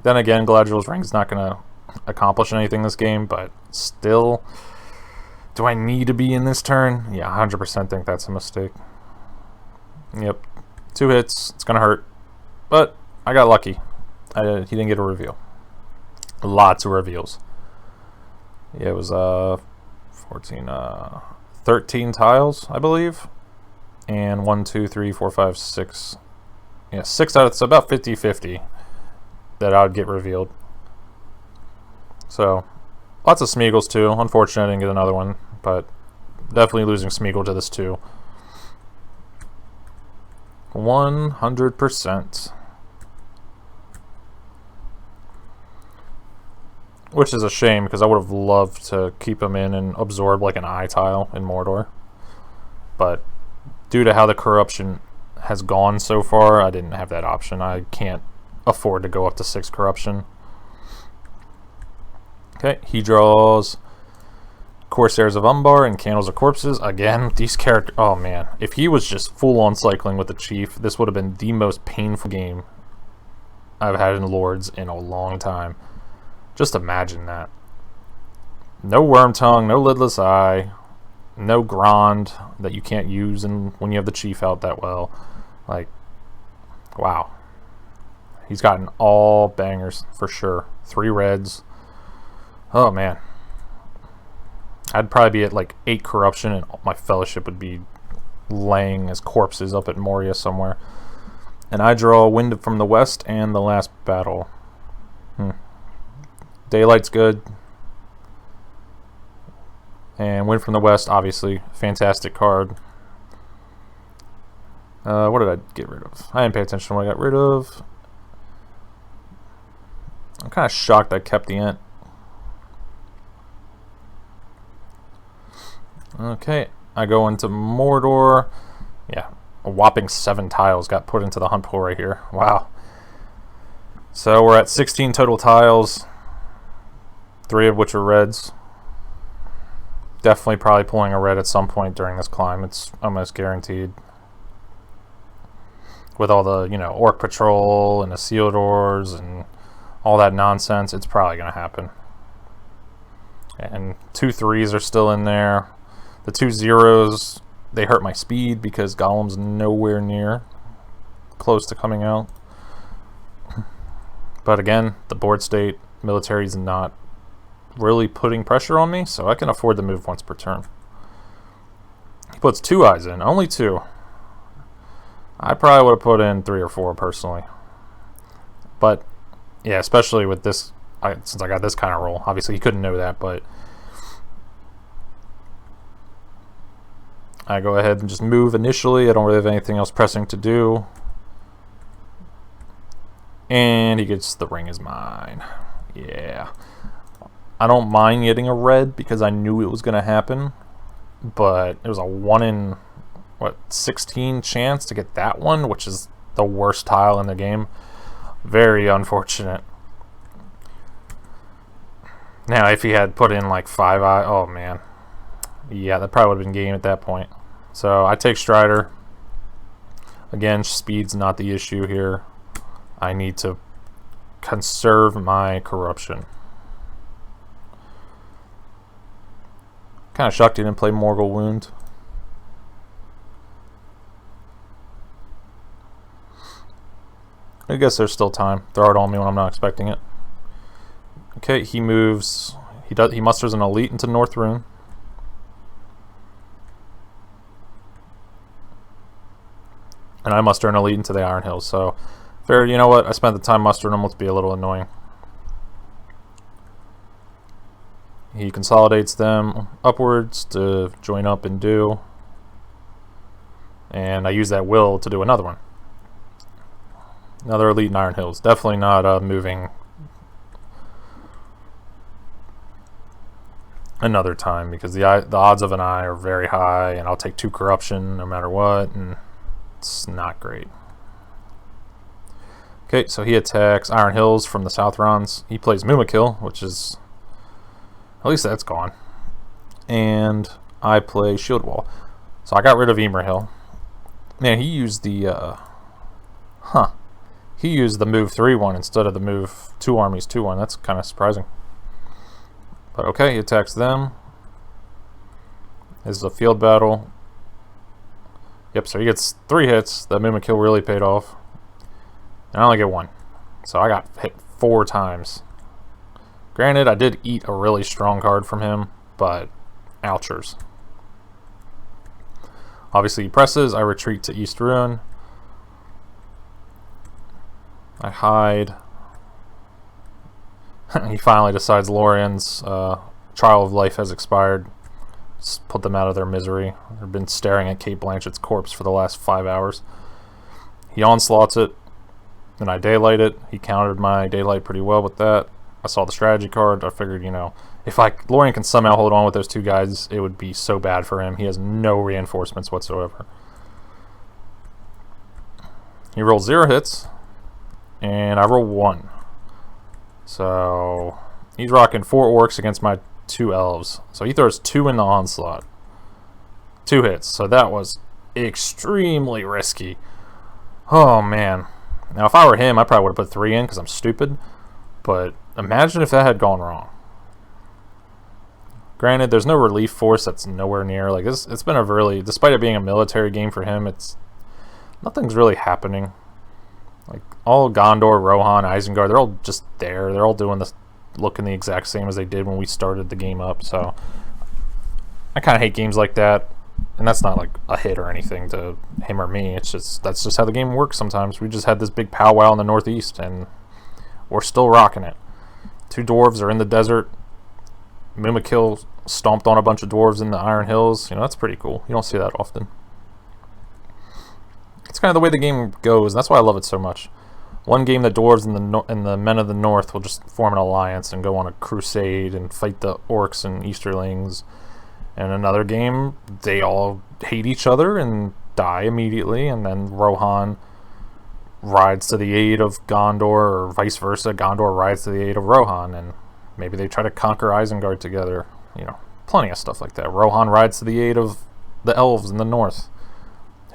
Then again, Galadriel's ring is not going to accomplish anything this game, but still, do I need to be in this turn? Yeah, 100% think that's a mistake. Yep, 2 hits, it's going to hurt, but I got lucky. He didn't get a reveal. Lots of reveals. Yeah, it was 13 tiles, I believe, and 1, 2, 3, 4, 5, 6. Yeah, 6 out of, so about 50-50 that I would get revealed. So, lots of Smeagols too. Unfortunately, I didn't get another one, but definitely losing Smeagol to this too. 100%. Which is a shame, because I would have loved to keep him in and absorb like an eye tile in Mordor. But due to how the corruption has gone so far, I didn't have that option. I can't afford to go up to 6 corruption. Okay, he draws Corsairs of Umbar and Candles of Corpses. Again, these characters... Oh, man. If he was just full-on cycling with the Chief, this would have been the most painful game I've had in Lords in a long time. Just imagine that. No Worm Tongue, no Lidless Eye, no Grand that you can't use when you have the Chief out that well. Like, wow. He's gotten all bangers for sure. 3 reds. Oh, man. I'd probably be at like 8 corruption and my fellowship would be laying as corpses up at Moria somewhere. And I draw Wind from the West and the Last Battle. Daylight's good. And Wind from the West, obviously. Fantastic card. What did I get rid of? I didn't pay attention to what I got rid of. I'm kind of shocked I kept the Ent. Okay, I go into Mordor. Yeah, a whopping 7 tiles got put into the hunt pool right here. Wow. So we're at 16 total tiles, 3 of which are reds. Definitely probably pulling a red at some point during this climb. It's almost guaranteed. With all the, you know, Orc Patrol and the Sealdoors and all that nonsense, it's probably going to happen. And 2 3s are still in there. The 2 0s, they hurt my speed because Golem's nowhere near close to coming out. But again, the board state, military's not really putting pressure on me, so I can afford to move once per turn. He puts 2 eyes in, only 2. I probably would have put in 3 or 4 personally. But yeah, especially with this, since I got this kind of roll. Obviously, he couldn't know that, but I go ahead and just move initially. I don't really have anything else pressing to do. And he gets the Ring is Mine. Yeah. I don't mind getting a red because I knew it was going to happen. But it was a 1 in, 16 chance to get that one, which is the worst tile in the game. Very unfortunate. Now, if he had put in like 5 eye, oh man. Yeah, that probably would have been game at that point. So I take Strider. Again, speed's not the issue here. I need to conserve my corruption. Kind of shocked he didn't play Morgul Wound. I guess there's still time. Throw it on me when I'm not expecting it. Okay, he moves. He musters an elite into North Rune. And I muster an elite into the Iron Hills. So, fair. You know what? I spent the time mustering them. Let's be a little annoying. He consolidates them upwards to join up and do. And I use that will to do another one. Another elite in Iron Hills. Definitely not moving another time because the odds of an eye are very high, and I'll take 2 corruption no matter what, and it's not great. Okay, so he attacks Iron Hills from the South Rons. He plays Mumakil, which is, at least that's gone. And I play Shield Wall. So I got rid of Emerhill. Man, he used the he used the move 3 one instead of the move 2 armies 2 one. That's kind of surprising. But okay, he attacks them. This is a field battle. Yep, so he gets 3 hits. That Mumakil really paid off. And I only get 1. So I got hit 4 times. Granted, I did eat a really strong card from him, but ouchers. Obviously he presses. I retreat to East Ruin. I hide. He finally decides Lorien's trial of life has expired. Just put them out of their misery. They've been staring at Cate Blanchett's corpse for the last 5 hours. He onslaughts it, and I daylight it. He countered my daylight pretty well with that. I saw the strategy card. I figured, you know, if Lorien can somehow hold on with those 2 guys, it would be so bad for him. He has no reinforcements whatsoever. He rolls 0 hits, and I roll 1. So He's rocking 4 orcs against my 2 elves. So he throws 2 in the onslaught. 2 hits. So that was extremely risky. Oh, man. Now, if I were him, I probably would have put 3 in because I'm stupid. But imagine if that had gone wrong. Granted, there's no relief force that's nowhere near. Like, it's been a really... Despite it being a military game for him, nothing's really happening. Like, all Gondor, Rohan, Isengard, they're all just there. They're all doing this, looking the exact same as they did when we started the game up. So, I kind of hate games like that. And that's not like a hit or anything to him or me. That's just how the game works sometimes. We just had this big powwow in the northeast, and we're still rocking it. 2 dwarves are in the desert. Mumakil stomped on a bunch of dwarves in the Iron Hills. You know, that's pretty cool. You don't see that often. It's kind of the way the game goes, and that's why I love it so much. One game, the dwarves and the men of the north will just form an alliance and go on a crusade and fight the orcs and Easterlings. And another game, they all hate each other and die immediately, and then Rohan rides to the aid of Gondor, or vice versa. Gondor rides to the aid of Rohan, and maybe they try to conquer Isengard together. You know, plenty of stuff like that. Rohan rides to the aid of the elves in the north.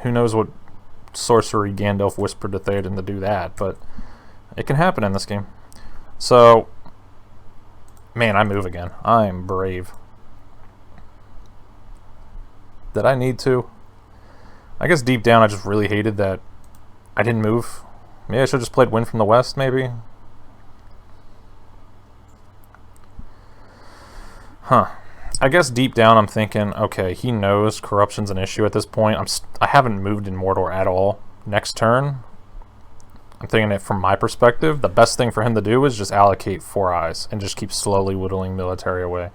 Who knows what sorcery Gandalf whispered to Theoden to do that, but it can happen in this game. So, man, I move again. I'm brave. Did I need to? I guess deep down I just really hated that I didn't move. Maybe I should have just played Wind from the West, maybe? Huh. I guess deep down I'm thinking, okay, he knows corruption's an issue at this point. I haven't moved in Mordor at all. Next turn, I'm thinking it from my perspective, the best thing for him to do is just allocate 4 eyes and just keep slowly whittling military away.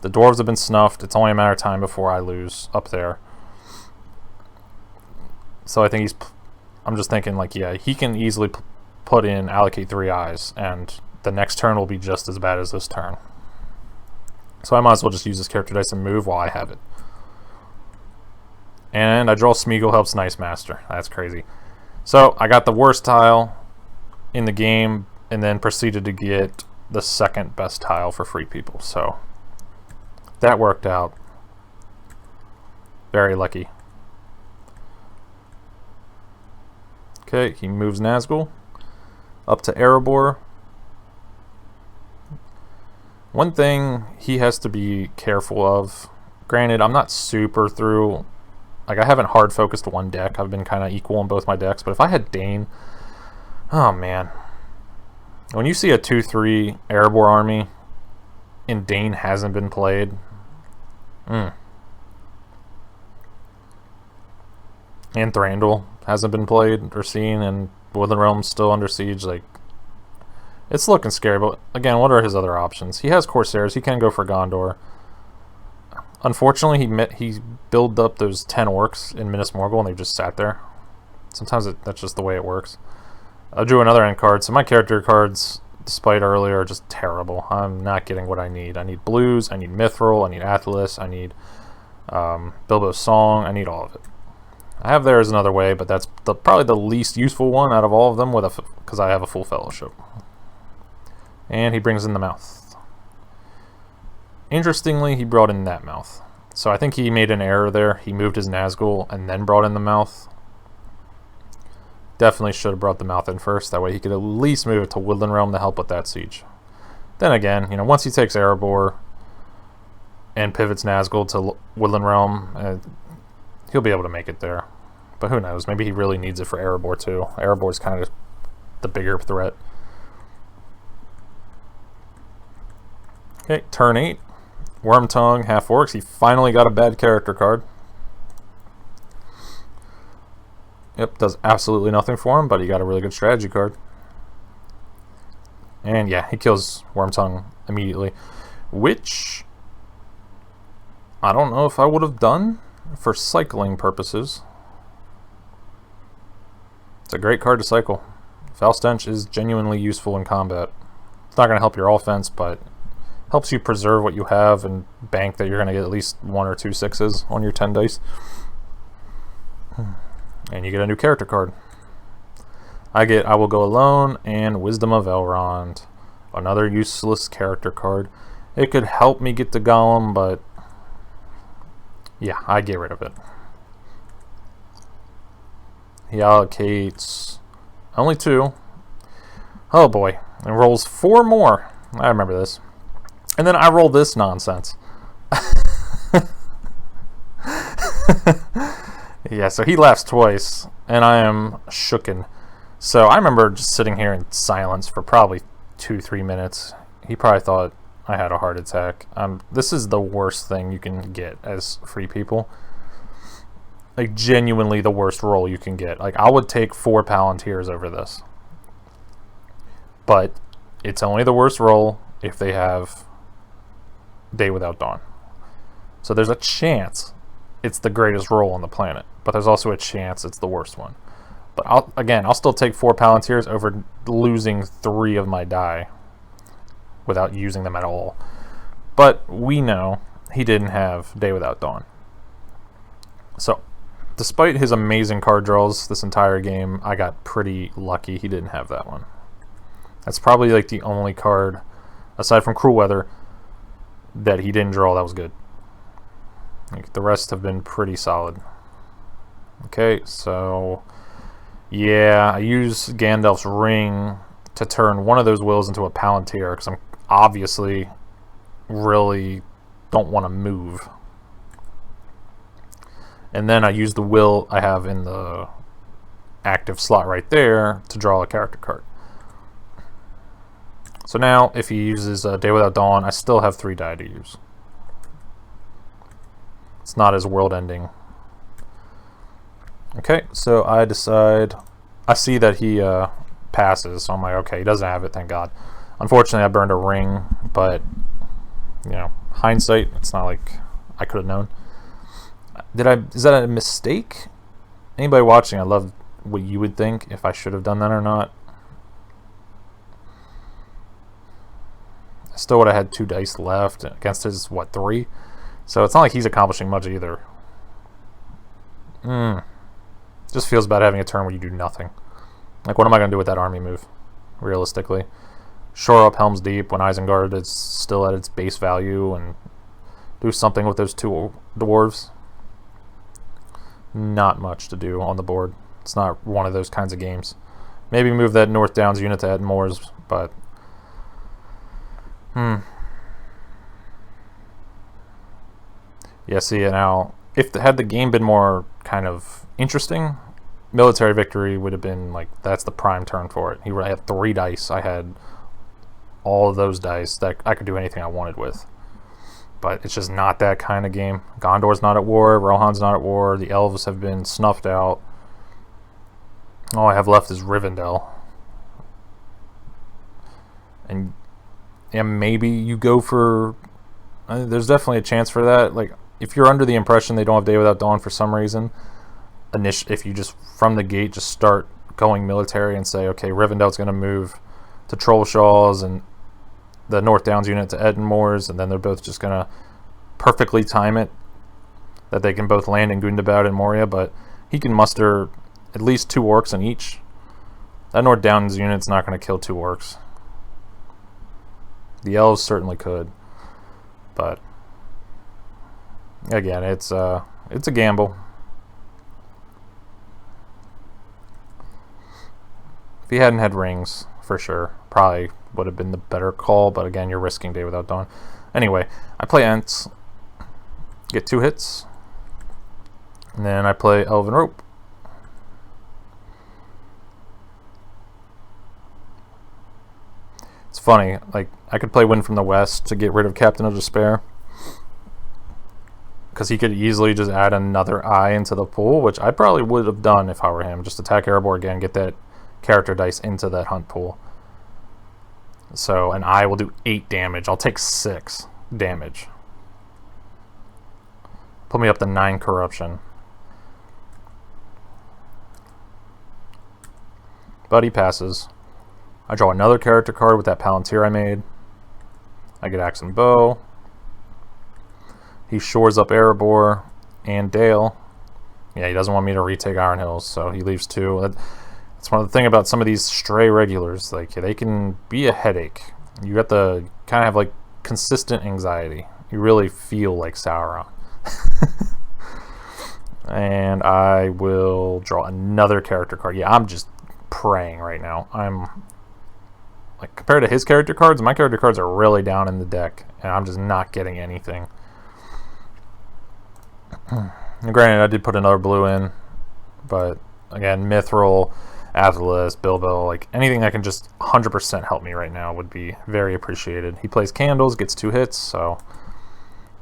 The dwarves have been snuffed. It's only a matter of time before I lose up there. So I think I'm just thinking, like, yeah, he can easily put in, allocate 3 eyes, and the next turn will be just as bad as this turn. So I might as well just use this character dice and move while I have it. And I draw Smeagol helps Nice Master. That's crazy. So I got the worst tile in the game, and then proceeded to get the second best tile for free people. So that worked out. Very lucky. Okay, he moves Nazgul up to Erebor. One thing he has to be careful of, granted, I'm not super through, like, I haven't hard focused one deck. I've been kind of equal in both my decks, but if I had Dane, oh man. When you see a 2-3 Erebor army and Dane hasn't been played, and Thranduil hasn't been played or seen, and Woodland Realm's still under siege, like, it's looking scary. But again, what are his other options? He has Corsairs. He can go for Gondor. Unfortunately, he built up those 10 orcs in Minas Morgul, and they just sat there. Sometimes that's just the way it works. I drew another end card, so my character cards, despite earlier, are just terrible. I'm not getting what I need. I need blues, I need Mithril, I need Atlas, I need Bilbo's Song, I need all of it. I have There Is Another Way, but that's probably the least useful one out of all of them, because I have a full fellowship. And he brings in the mouth. Interestingly, he brought in that mouth. So I think he made an error there. He moved his Nazgul and then brought in the mouth. Definitely should have brought the mouth in first. That way he could at least move it to Woodland Realm to help with that siege. Then again, you know, once he takes Erebor and pivots Nazgul to Woodland Realm, he'll be able to make it there. But who knows? Maybe he really needs it for Erebor too. Erebor's kind of the bigger threat. Okay, turn 8. Wormtongue, half orcs. He finally got a bad character card. Yep, does absolutely nothing for him, but he got a really good strategy card. And yeah, he kills Wormtongue immediately, which I don't know if I would have done for cycling purposes. It's a great card to cycle. Foul Stench is genuinely useful in combat. It's not going to help your offense, but helps you preserve what you have and bank that you're going to get at least 1 or 2 6s on your 10 dice. And you get a new character card. I will Go Alone and Wisdom of Elrond. Another useless character card. It could help me get the Golem, but yeah, I get rid of it. He allocates only 2. Oh boy, and rolls 4 more. I remember this. And then I roll this nonsense. Yeah, so he laughs twice, and I am shooken. So I remember just sitting here in silence for probably 2-3 minutes. He probably thought I had a heart attack. This is the worst thing you can get as free people. Like, genuinely the worst roll you can get. Like, I would take 4 Palantirs over this. But it's only the worst roll if they have Day Without Dawn. So there's a chance it's the greatest roll on the planet, but there's also a chance it's the worst one. But I'll still take 4 Palantirs over losing 3 of my die without using them at all. But we know he didn't have Day Without Dawn. So despite his amazing card draws this entire game, I got pretty lucky he didn't have that one. That's probably like the only card, aside from Cruel Weather, that he didn't draw that was good. Like, the rest have been pretty solid. Okay, so yeah, I use Gandalf's Ring to turn one of those wills into a Palantir, because I'm obviously really don't want to move. And then I use the will I have in the active slot right there to draw a character card. So now, if he uses Day Without Dawn, I still have 3 die to use. It's not as world-ending. Okay, so I decide... I see that he passes, so I'm like, okay, he doesn't have it, thank God. Unfortunately, I burned a ring, but, you know, hindsight, it's not like I could have known. Is that a mistake? Anybody watching, I'd love what you would think, if I should have done that or not. I still would have had 2 dice left against his, what, 3? So it's not like he's accomplishing much either. Just feels bad having a turn where you do nothing. Like, what am I going to do with that army move, realistically? Shore up Helm's Deep when Isengard is still at its base value and do something with those 2 dwarves. Not much to do on the board. It's not one of those kinds of games. Maybe move that North Downs unit to Ed Moors, but... Yeah, see, now, had the game been more kind of interesting, military victory would have been, like, that's the prime turn for it. He had 3 dice. I had all of those dice that I could do anything I wanted with. But it's just not that kind of game. Gondor's not at war. Rohan's not at war. The elves have been snuffed out. All I have left is Rivendell. And yeah, maybe you go for... there's definitely a chance for that. Like, if you're under the impression they don't have Day Without Dawn for some reason, if you just, from the gate, just start going military and say, okay, Rivendell's going to move to Trollshaws and the North Downs unit to Edinmoors, and then they're both just going to perfectly time it that they can both land in Gundabad and Moria, but he can muster at least 2 orcs in each. That North Downs unit's not going to kill 2 orcs. The elves certainly could, but again, it's a gamble. If he hadn't had rings, for sure, probably would have been the better call, but again, you're risking Day Without Dawn. Anyway, I play Ents, get 2 hits, and then I play Elven Rope. It's funny, like, I could play Wind from the West to get rid of Captain of Despair, because he could easily just add another eye into the pool, which I probably would have done if I were him. Just attack Erebor again, get that character dice into that hunt pool. So an eye will do 8 damage. I'll take 6 damage. Put me up to 9 corruption. But he passes. I draw another character card with that Palantir I made. I get Axe and Bow. He shores up Erebor and Dale. Yeah, he doesn't want me to retake Iron Hills, so he leaves 2. That's one of the things about some of these stray regulars. Like, they can be a headache. You have to kind of have like consistent anxiety. You really feel like Sauron. And I will draw another character card. Yeah, I'm just praying right now. I'm like, compared to his character cards, my character cards are really down in the deck, and I'm just not getting anything. And granted, I did put another blue in, but again, Mithril, Athelas, Bilbo, like anything that can just 100% help me right now would be very appreciated. He plays Candles, gets 2 hits, so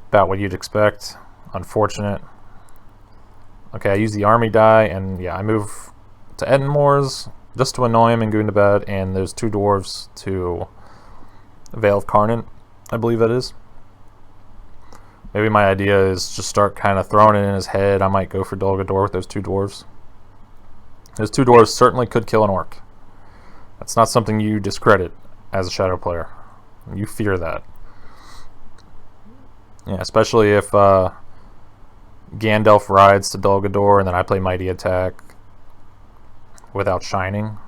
about what you'd expect. Unfortunate. Okay, I use the army die, and yeah, I move to Edenmoor's just to annoy him and go into bed, and there's 2 dwarves to Vale of Carnan, I believe that is. Maybe my idea is just start kind of throwing it in his head. I might go for Dol Guldur with those 2 dwarves. Those 2 dwarves certainly could kill an orc. That's not something you discredit as a shadow player. You fear that. Yeah, especially if Gandalf rides to Dol Guldur and then I play Mighty Attack without shining.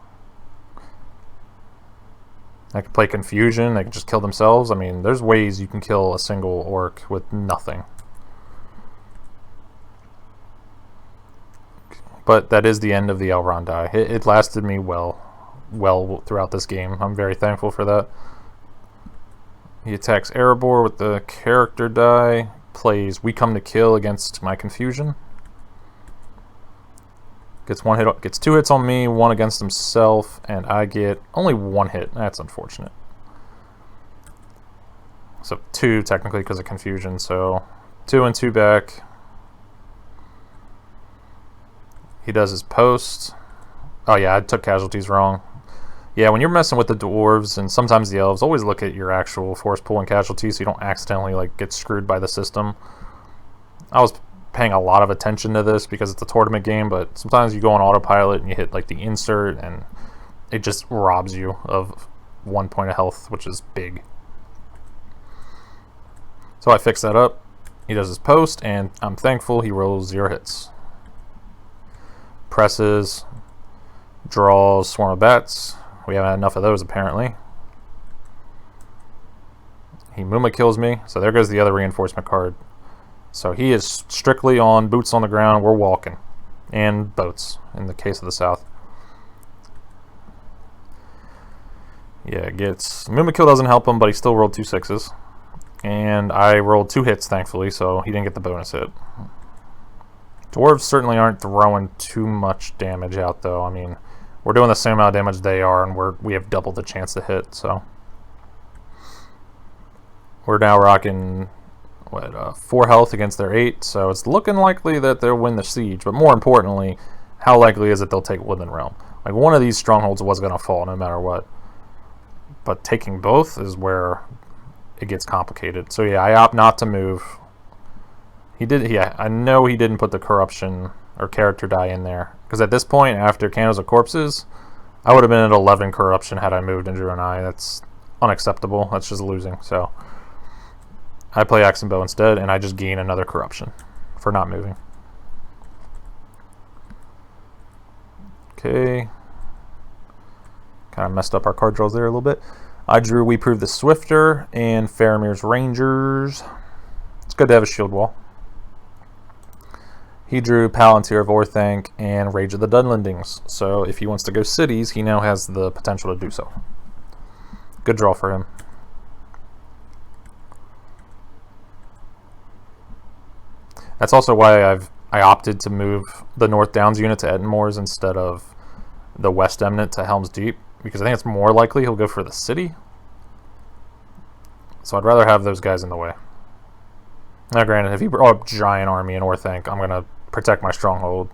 I could play Confusion. They could just kill themselves. I mean, there's ways you can kill a single orc with nothing. But that is the end of the Elrond die. It lasted me well throughout this game. I'm very thankful for that. He attacks Erebor with the character die. Plays We Come to Kill against my Confusion. Gets 1 hit, gets 2 hits on me, 1 against himself, and I get only 1 hit. That's unfortunate. So 2 technically because of Confusion. So 2 and 2 back. He does his post. Oh yeah, I took casualties wrong. Yeah, when you're messing with the dwarves and sometimes the elves, always look at your actual force pool and casualties so you don't accidentally like get screwed by the system. I was paying a lot of attention to this because it's a tournament game, but sometimes you go on autopilot and you hit like the insert and it just robs you of 1 point of health, which is big. So I fixed that up. He does his post, and I'm thankful he rolls 0 hits. Presses, draws Swarm of Bats. We haven't had enough of those apparently. He Muma kills me, so there goes the other reinforcement card. So he is strictly on boots on the ground. We're walking. And boats, in the case of the south. Yeah, Muma kill doesn't help him, but he still rolled 2 6s. And I rolled 2 hits, thankfully, so he didn't get the bonus hit. Dwarves certainly aren't throwing too much damage out, though. I mean, we're doing the same amount of damage they are, and we have double the chance to hit, so. We're now rocking, 4 health against their 8, so it's looking likely that they'll win the siege, but more importantly, how likely is it they'll take Woodland Realm? Like, one of these strongholds was going to fall no matter what. But taking both is where it gets complicated. So yeah, I opt not to move. I know he didn't put the corruption or character die in there, because at this point, after Candles of Corpses, I would have been at 11 corruption had I moved and drew an eye. That's unacceptable. That's just losing. So I play Axe and Bow instead, and I just gain another corruption for not moving. Okay. Kind of messed up our card draws there a little bit. I drew We Prove the Swifter and Faramir's Rangers. It's good to have a shield wall. He drew Palantir of Orthanc and Rage of the Dunlendings. So if he wants to go cities, he now has the potential to do so. Good draw for him. That's also why I opted to move the North Downs unit to Edenmoor's instead of the West Eminent to Helm's Deep, because I think it's more likely he'll go for the city. So I'd rather have those guys in the way. Now granted, if he brought a giant army in Orthanc, I'm going to protect my stronghold.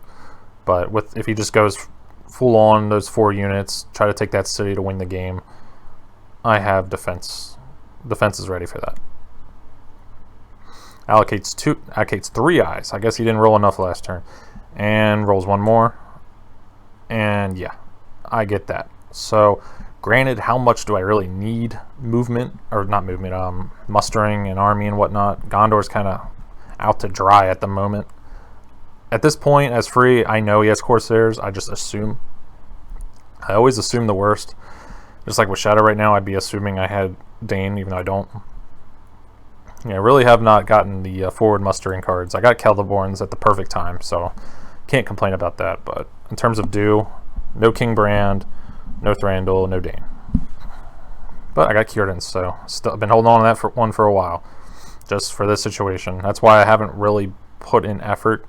But if he just goes full on those 4 units, try to take that city to win the game, I have defense. Defense is ready for that. Allocates 3 eyes. I guess he didn't roll enough last turn. And rolls 1 more. And yeah, I get that. So granted, how much do I really need movement, or not movement, mustering an army and whatnot? Gondor's kind of out to dry at the moment. At this point, as free, I know he has Corsairs. I just assume. I always assume the worst. Just like with Shadow right now, I'd be assuming I had Dane, even though I don't. I really have not gotten the forward mustering cards. I got Celeborns at the perfect time, so can't complain about that. But in terms of do, no King Brand, no Thranduil, no Dane. But I got Círdan's, so I've been holding on to that one for a while, just for this situation. That's why I haven't really put in effort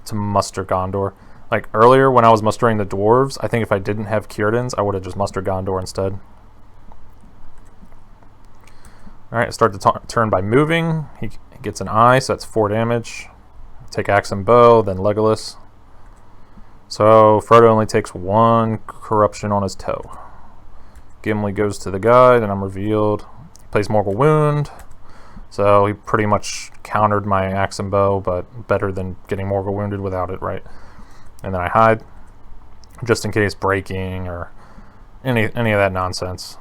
to muster Gondor. Like earlier when I was mustering the dwarves, I think if I didn't have Círdan's, I would have just mustered Gondor instead. Alright, start the turn by moving. He gets an eye, so that's 4 damage. Take axe and bow, then Legolas. So Frodo only takes 1 corruption on his toe. Gimli goes to the guy, then I'm revealed. He plays Mortal Wound. So he pretty much countered my axe and bow, but better than getting Mortal Wounded without it, right? And then I hide, just in case breaking or any of that nonsense.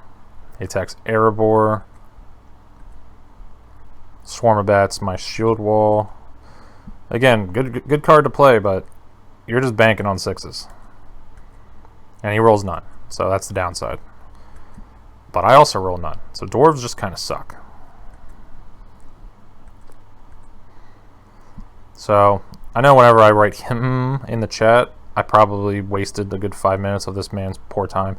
He attacks Erebor. Swarm of Bats, my shield wall. Again, good card to play, but you're just banking on 6s. And he rolls none, so that's the downside. But I also roll none, so dwarves just kind of suck. So I know whenever I write him in the chat, I probably wasted a good 5 minutes of this man's poor time.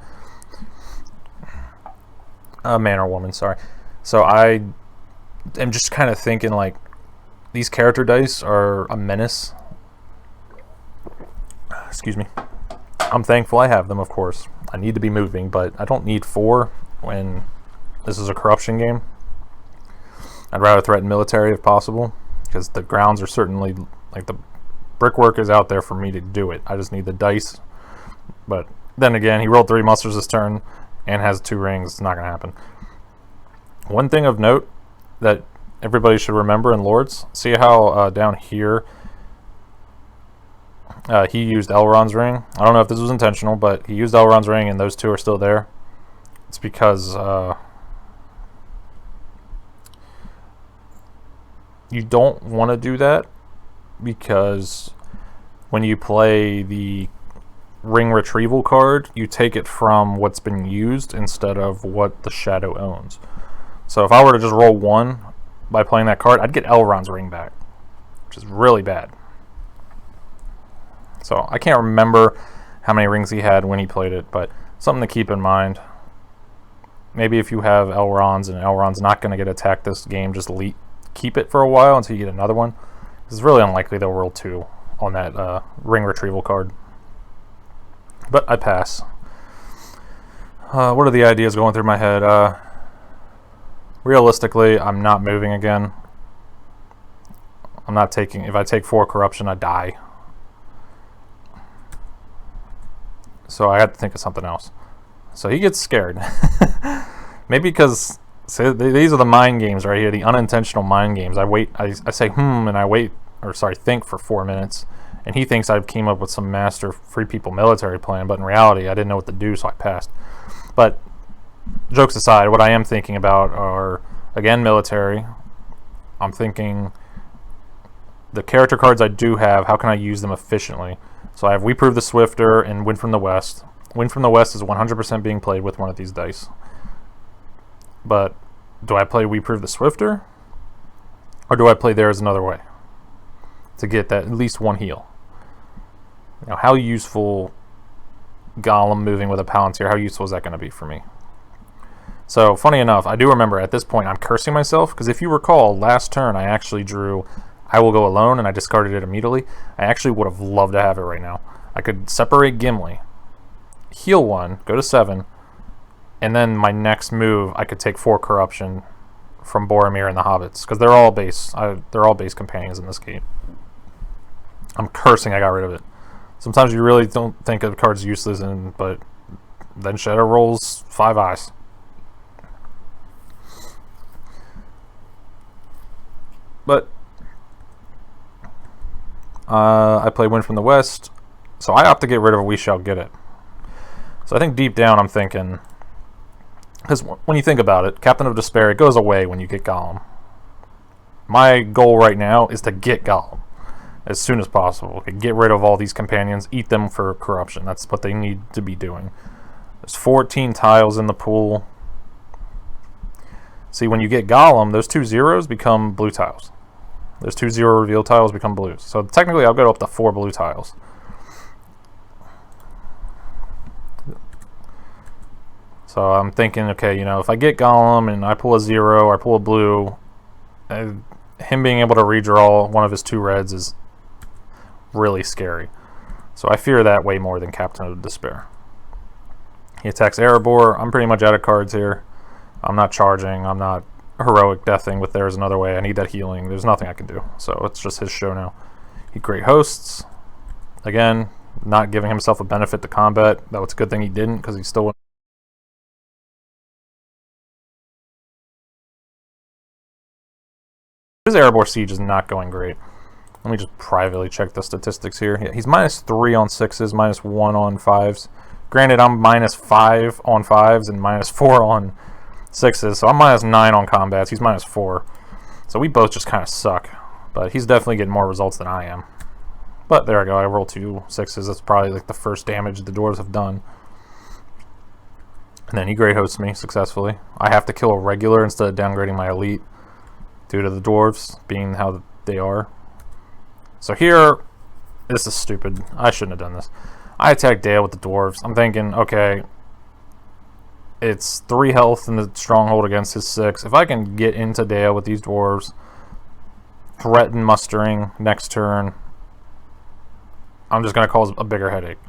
Man or woman, sorry. So I am just kind of thinking, like, these character dice are a menace. Excuse me. I'm thankful I have them, of course. I need to be moving, but I don't need 4 when this is a corruption game. I'd rather threaten military if possible, because the grounds are certainly, like, the brickwork is out there for me to do it. I just need the dice. But then again, he rolled 3 musters this turn and has 2 rings. It's not going to happen. One thing of note that everybody should remember in Lords, see how down here he used Elrond's ring. I don't know if this was intentional, but he used Elrond's ring and those 2 are still there. It's because you don't want to do that, because when you play the ring retrieval card, you take it from what's been used instead of what the shadow owns. So if I were to just roll 1 by playing that card, I'd get Elrond's ring back, which is really bad. So I can't remember how many rings he had when he played it, but something to keep in mind. Maybe if you have Elrond's and Elrond's not going to get attacked this game, just keep it for a while until you get another one. It's really unlikely they'll roll 2 on that ring retrieval card. But I pass. What are the ideas going through my head? Realistically, I'm not moving again. I'm not taking... If I take 4 corruption, I die. So I had to think of something else. So he gets scared. Maybe because... See, these are the mind games right here, the unintentional mind games. I say and I wait, or sorry, think for 4 minutes, and he thinks I came up with some master free people military plan, but in reality I didn't know what to do, so I passed. But jokes aside, what I am thinking about are, again, military. I'm thinking the character cards I do have, how can I use them efficiently? So I have We Prove the Swifter and Wind from the West. Wind from the West is 100% being played with one of these dice. But do I play We Prove the Swifter? Or do I play There Is Another Way? To get that at least 1 heal. Now, how useful Gollum moving with a Palantir, how useful is that going to be for me? So, funny enough, I do remember at this point I'm cursing myself, because if you recall, last turn I actually drew I Will Go Alone, and I discarded it immediately. I actually would have loved to have it right now. I could separate Gimli, heal 1, go to 7, and then my next move, I could take 4 corruption from Boromir and the Hobbits, because they're all base companions in this game. I'm cursing I got rid of it. Sometimes you really don't think a card's useless, but then Shadow rolls 5 eyes. But I play Wind from the West, so I opt to get rid of We Shall Get It. So I think deep down I'm thinking... Because when you think about it, Captain of Despair, it goes away when you get Gollum. My goal right now is to get Gollum as soon as possible. Get rid of all these companions, eat them for corruption. That's what they need to be doing. There's 14 tiles in the pool. See, when you get Gollum, those 2 zeros become blue tiles. Those 2 0 reveal tiles become blues. So technically, I'll go up to 4 blue tiles. So I'm thinking, okay, you know, if I get Gollum and I pull a 0 or I pull a blue, him being able to redraw one of his 2 reds is really scary. So I fear that way more than Captain of Despair. He attacks Erebor. I'm pretty much out of cards here. I'm not charging. I'm not heroic deathing with There's Another Way. I need that healing. There's nothing I can do. So it's just his show now. He Great Hosts. Again, not giving himself a benefit to combat. That was a good thing he didn't, because he still went. His Erebor Siege is not going great. Let me just privately check the statistics here. Yeah, he's -3 on 6s, -1 on 5s. Granted, I'm -5 on 5s and -4 on 6s, so I'm -9 on combats. He's -4. So we both just kind of suck. But he's definitely getting more results than I am. But there I go. I roll 2 6s. That's probably like the first damage the dwarves have done. And then he Great Hosts me successfully. I have to kill a regular instead of downgrading my elite due to the dwarves being how they are. So here, this is stupid. I shouldn't have done this. I attack Dale with the dwarves. I'm thinking, okay, it's 3 health in the stronghold against his 6. If I can get into Dale with these dwarves, threaten mustering next turn, I'm just going to cause a bigger headache.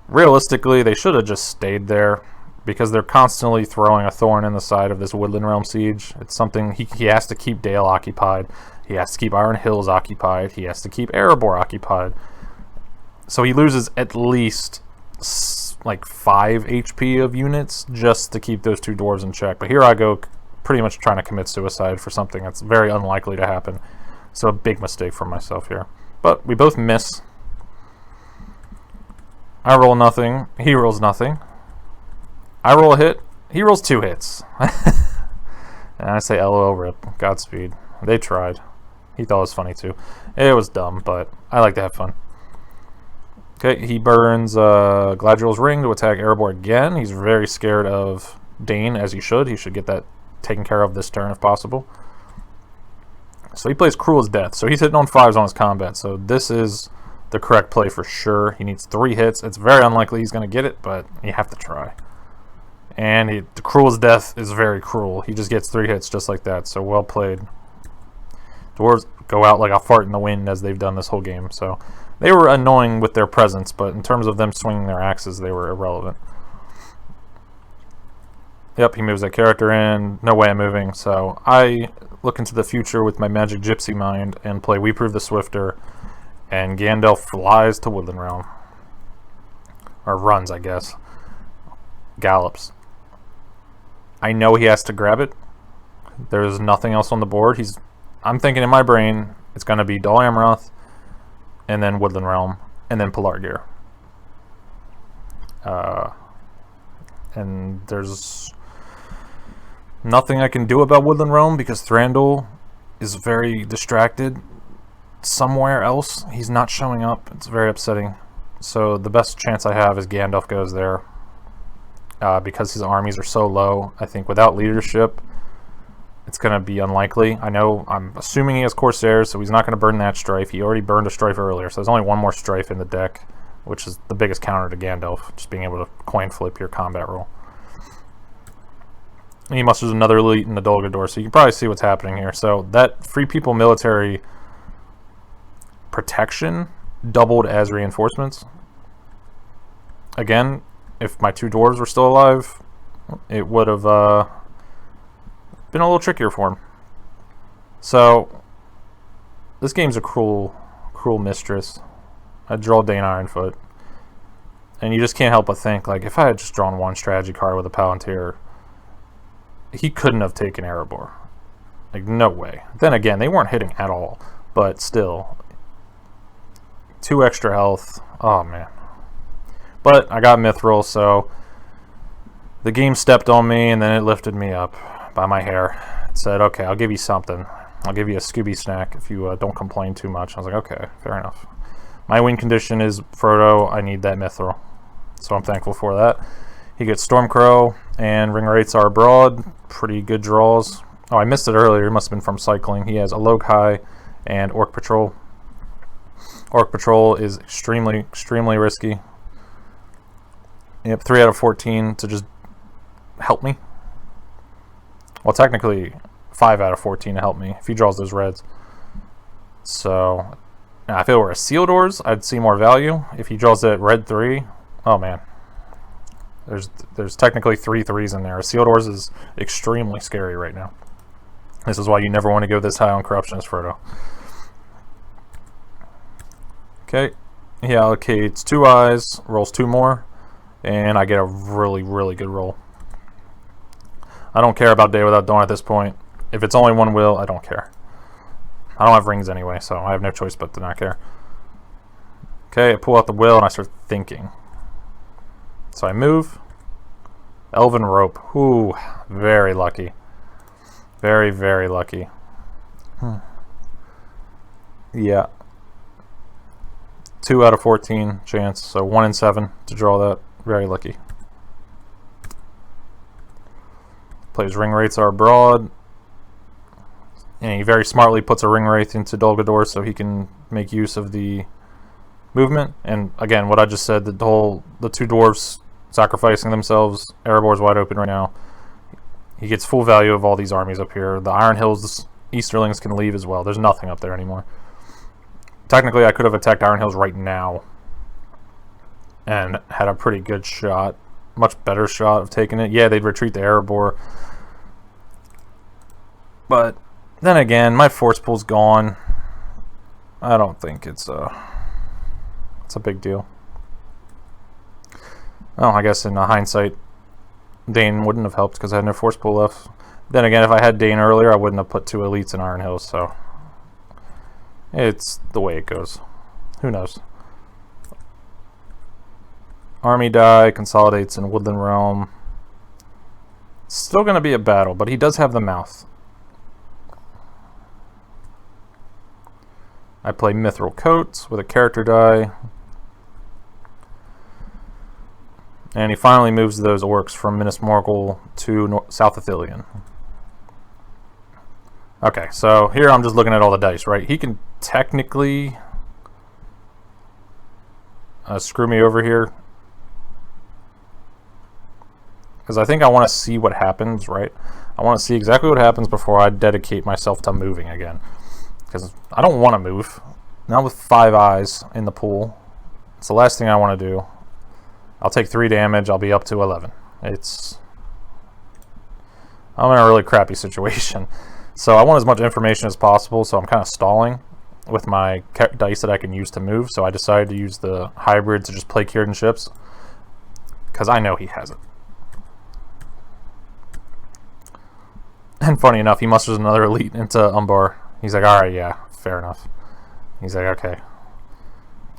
Realistically, they should have just stayed there, because they're constantly throwing a thorn in the side of this Woodland Realm siege. It's something he has to keep Dale occupied. He has to keep Iron Hills occupied. He has to keep Erebor occupied. So he loses at least like 5 HP of units just to keep those 2 dwarves in check. But here I go, pretty much trying to commit suicide for something that's very unlikely to happen. So a big mistake for myself here. But we both miss. I roll nothing. He rolls nothing. I roll a hit. He rolls 2 hits. And I say LOL rip. Godspeed. They tried. He thought it was funny too. It was dumb, but I like to have fun. Okay, he burns Gladriel's Ring to attack Erebor again. He's very scared of Dane, as he should. He should get that taken care of this turn if possible. So he plays Cruel as Death. So he's hitting on 5s on his combat. So this is the correct play for sure. He needs 3 hits. It's very unlikely he's going to get it, but you have to try. And the Cruel as Death is very cruel. He just gets 3 hits just like that. So well played. Dwarves go out like a fart in the wind as they've done this whole game. So they were annoying with their presence, but in terms of them swinging their axes, they were irrelevant. Yep, he moves that character in. No way I'm moving. So I look into the future with my magic gypsy mind and play We Prove the Swifter. And Gandalf flies to Woodland Realm. Or runs, I guess. Gallops. I know he has to grab it. There's nothing else on the board. I'm thinking in my brain, it's going to be Dol Amroth, and then Woodland Realm, and then Pelargir. And there's nothing I can do about Woodland Realm because Thranduil is very distracted somewhere else. He's not showing up. It's very upsetting. So the best chance I have is Gandalf goes there. Because his armies are so low, I think without leadership, it's going to be unlikely. I'm assuming he has Corsairs, so he's not going to burn that Strife. He already burned a Strife earlier, so there's only 1 more Strife in the deck, which is the biggest counter to Gandalf, just being able to coin flip your combat roll. And he musters another elite in the Dol Guldur, so you can probably see what's happening here. So that Free People military protection doubled as reinforcements. Again, if my 2 dwarves were still alive, it would have been a little trickier for him. So this game's a cruel mistress. I draw Dane Ironfoot, and you just can't help but think, like, if I had just drawn 1 strategy card with a Palantir, he couldn't have taken Erebor. Like, no way. Then again, they weren't hitting at all, but still, 2 extra health. Oh man. But I got Mithril, so the game stepped on me, and then it lifted me up by my hair. It said, okay, I'll give you something. I'll give you a Scooby snack if you don't complain too much. I was like, okay, fair enough. My win condition is Frodo. I need that Mithril. So I'm thankful for that. He gets Stormcrow and Ring Rates are abroad. Pretty good draws. Oh, I missed it earlier. It must have been from cycling. He has a Lokai and Orc Patrol. Orc Patrol is extremely, extremely risky. Yep, 3 out of 14 to just help me. Well, technically 5 out of 14 to help me if he draws those reds. So, now if it were a Sealdoors, I'd see more value. If he draws that red 3, oh man. There's technically 3 3s in there. Sealdoors is extremely scary right now. This is why you never want to go this high on corruption as Frodo. Okay, he allocates 2 eyes, rolls 2 more, and I get a really, really good roll. I don't care about Day Without Dawn at this point. If it's only 1 will, I don't care. I don't have rings anyway, so I have no choice but to not care. Okay, I pull out the will and I start thinking. So I move. Elven Rope. Ooh, very lucky. Very, very lucky. Yeah. 2 out of 14 chance, so 1 in 7 to draw that. Very lucky. Plays Ring Wraiths are broad. And he very smartly puts a Ring Wraith into Dol Guldur so he can make use of the movement. And again, what I just said, the 2 dwarves sacrificing themselves. Erebor's wide open right now. He gets full value of all these armies up here. The Iron Hills Easterlings can leave as well. There's nothing up there anymore. Technically, I could have attacked Iron Hills right now and had a pretty good shot. Much better shot of taking it. Yeah, they'd retreat to Erebor. But then again, my force pool's gone. I don't think it's a big deal. Oh, I guess in hindsight, Dane wouldn't have helped because I had no force pool left. Then again, if I had Dane earlier, I wouldn't have put 2 elites in Iron Hills, so it's the way it goes. Who knows? Army die, consolidates in Woodland Realm. Still going to be a battle, but he does have the mouth. I play Mithril Coats with a character die. And he finally moves those orcs from Minas Morgul to South Ithilien. Okay, so here I'm just looking at all the dice, right? He can technically screw me over here. Because I think I want to see what happens, right? I want to see exactly what happens before I dedicate myself to moving again. Because I don't want to move. Not with 5 eyes in the pool. It's the last thing I want to do. I'll take 3 damage. I'll be up to 11. I'm in a really crappy situation. So I want as much information as possible, so I'm kind of stalling with my dice that I can use to move. So I decided to use the hybrid to just play Kierden ships. Because I know he has it. And funny enough, he musters another elite into Umbar. He's like, alright, yeah, fair enough. He's like, okay.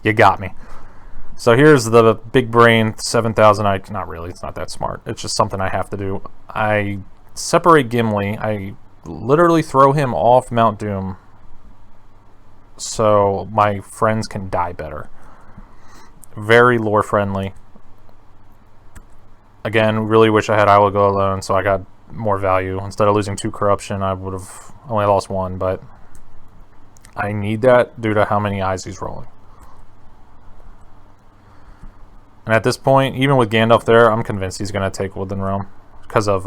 You got me. So here's the big brain 7,000. Not really, it's not that smart. It's just something I have to do. I separate Gimli. I literally throw him off Mount Doom so my friends can die better. Very lore friendly. Again, really wish I had I Will Go Alone so I got more value. Instead of losing 2 corruption, I would have only lost 1, but I need that due to how many eyes he's rolling. And at this point, even with Gandalf there, I'm convinced he's going to take Woodland Realm because of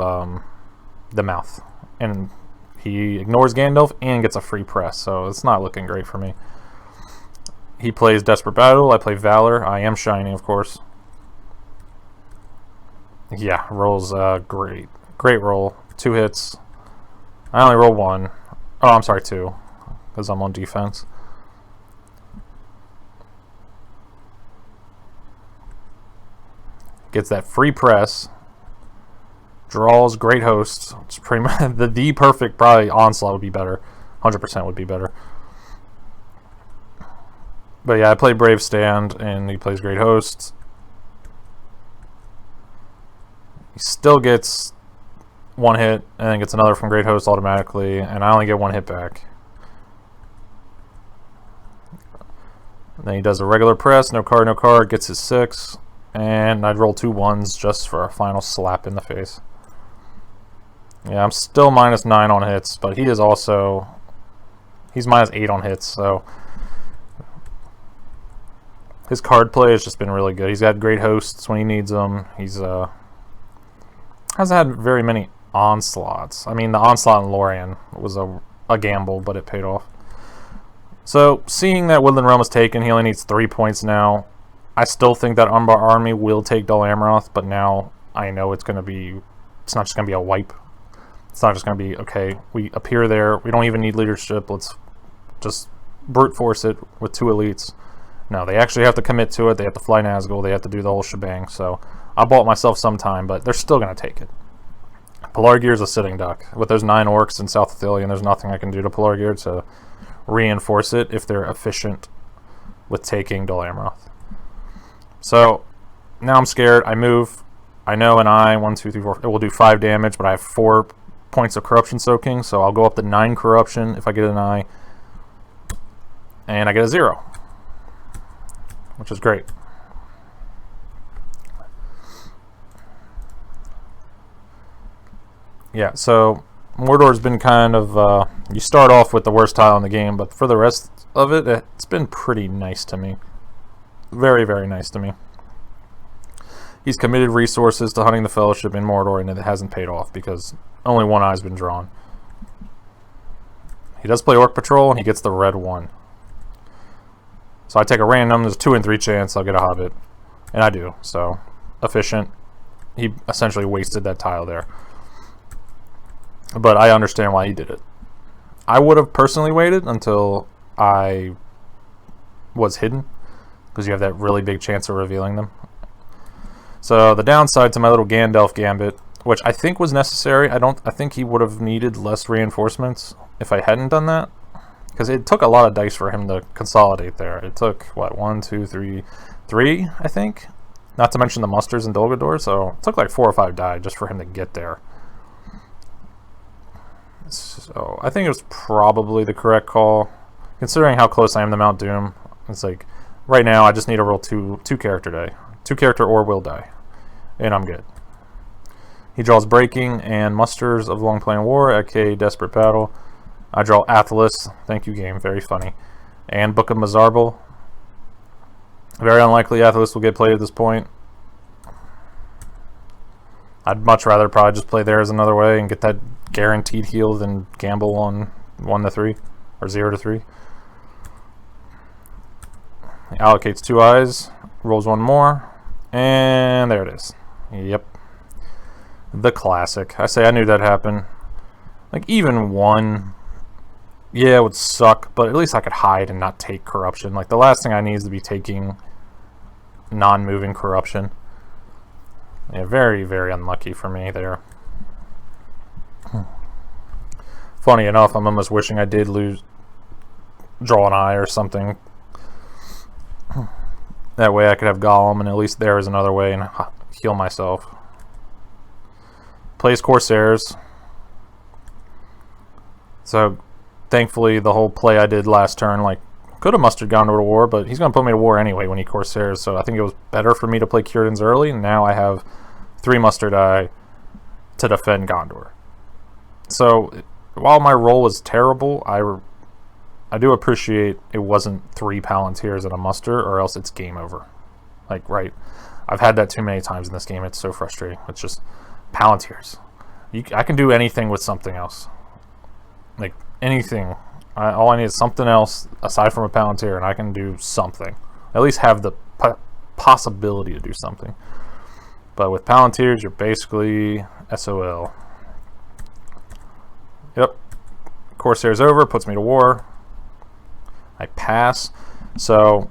the mouth. And he ignores Gandalf and gets a free press, so it's not looking great for me. He plays Desperate Battle, I play Valor. I am Shining, of course. Yeah, rolls great. Great roll. 2 hits. I only roll 1. Oh, I'm sorry, 2. Because I'm on defense. Gets that free press. Draws Great Host. It's pretty much the perfect, probably Onslaught would be better. 100% would be better. But yeah, I play Brave Stand, and he plays Great Host. He still gets 1 hit, and then gets another from Great Host automatically, and I only get 1 hit back. And then he does a regular press, no card, gets his 6. And I'd roll 2 1s just for a final slap in the face. Yeah, I'm still -9 on hits, but he is also... He's -8 on hits, so... His card play has just been really good. He's had great hosts when he needs them. He's hasn't had very many onslaughts. I mean, the onslaught in Lorien was a gamble, but it paid off. So, seeing that Woodland Realm is taken, he only needs 3 points now. I still think that Umbar army will take Dol Amroth, but now I know it's going to be... It's not just going to be a wipe. It's not just going to be, okay, we appear there. We don't even need leadership. Let's just brute force it with 2 elites. No, they actually have to commit to it. They have to fly Nazgul. They have to do the whole shebang. So I bought myself some time, but they're still going to take it. Pelargir is a sitting duck. With those 9 orcs in South Ithilien, there's nothing I can do to Pelargir to reinforce it if they're efficient with taking Dol Amroth. So now I'm scared. I move. I know an eye, 1, 2, 3, 4. It will do 5 damage, but I have 4 points of corruption soaking, so I'll go up to 9 corruption if I get an eye. And I get a 0. Which is great. Yeah, so Mordor's been kind of... you start off with the worst tile in the game, but for the rest of it, it's been pretty nice to me. Very, very nice to me. He's committed resources to hunting the Fellowship in Mordor, and it hasn't paid off because only 1 eye's been drawn. He does play Orc Patrol, and he gets the red 1. So I take a random, there's a 2 in 3 chance I'll get a Hobbit. And I do, so efficient. He essentially wasted that tile there. But I understand why he did it. I would have personally waited until I was hidden, because you have that really big chance of revealing them. So the downside to my little Gandalf gambit, which I think was necessary, I think he would have needed less reinforcements if I hadn't done that. Because it took a lot of dice for him to consolidate there. It took, what, 1, 2, 3, 3, I think? Not to mention the musters and Dol Guldur, so it took like 4 or 5 die just for him to get there. So I think it was probably the correct call. Considering how close I am to Mount Doom, it's like, right now I just need to roll 2 character die. 2 character or will die. And I'm good. He draws Breaking and Musters of Long Plain War, aka Desperate Battle. I draw Athalas, thank you game, very funny, and Book of Mizarble. Very unlikely Athalas will get played at this point. I'd much rather probably just play theirs another way and get that guaranteed heal than gamble on 1 to 3, or 0 to 3. He allocates 2 eyes, rolls 1 more, and there it is. Yep. The classic. I say I knew that'd happen. Like, even 1... Yeah, it would suck, but at least I could hide and not take corruption. Like, the last thing I need is to be taking non-moving corruption. Yeah, very, very unlucky for me there. Funny enough, I'm almost wishing I did draw an eye or something. That way I could have Gollum, and at least there is another way and heal myself. Plays Corsairs. So... Thankfully, the whole play I did last turn, like, could have mustered Gondor to war, but he's going to put me to war anyway when he Corsairs, so I think it was better for me to play Círdan's early, and now I have 3 muster die to defend Gondor. So, while my roll was terrible, I do appreciate it wasn't 3 Palantirs and a muster, or else it's game over. Like, right, I've had that too many times in this game, it's so frustrating. It's just, Palantirs. I can do anything with something else. Like, anything. All I need is something else aside from a Palantir, and I can do something. At least have the possibility to do something. But with Palantirs, you're basically SOL. Yep. Corsair's over, puts me to war. I pass. So,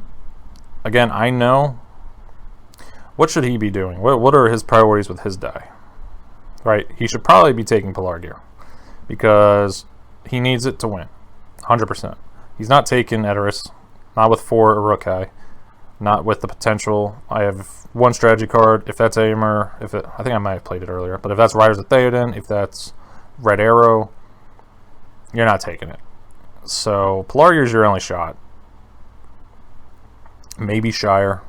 again, I know. What should he be doing? What are his priorities with his die? Right? He should probably be taking Pelargir. Because... he needs it to win, 100%. He's not taking Edoras, not with 4 Uruk-hai, not with the potential. I have 1 strategy card. If that's Aimer, I think I might have played it earlier, but if that's Riders of Theoden, if that's Red Arrow, you're not taking it. So Pelargir's your only shot. Maybe Shire.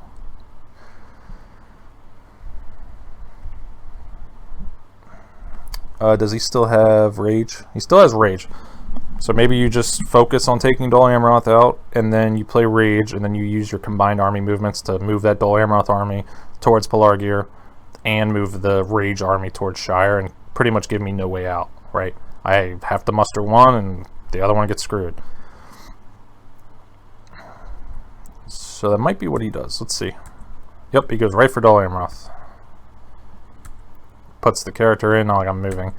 Does he still have Rage? He still has Rage. So maybe you just focus on taking Dol Amroth out, and then you play Rage, and then you use your combined army movements to move that Dol Amroth army towards Pelargir, and move the Rage army towards Shire, and pretty much give me no way out, right? I have to muster one, and the other one gets screwed. So that might be what he does. Let's see. Yep, he goes right for Dol Amroth. Puts the character in, not like I'm moving.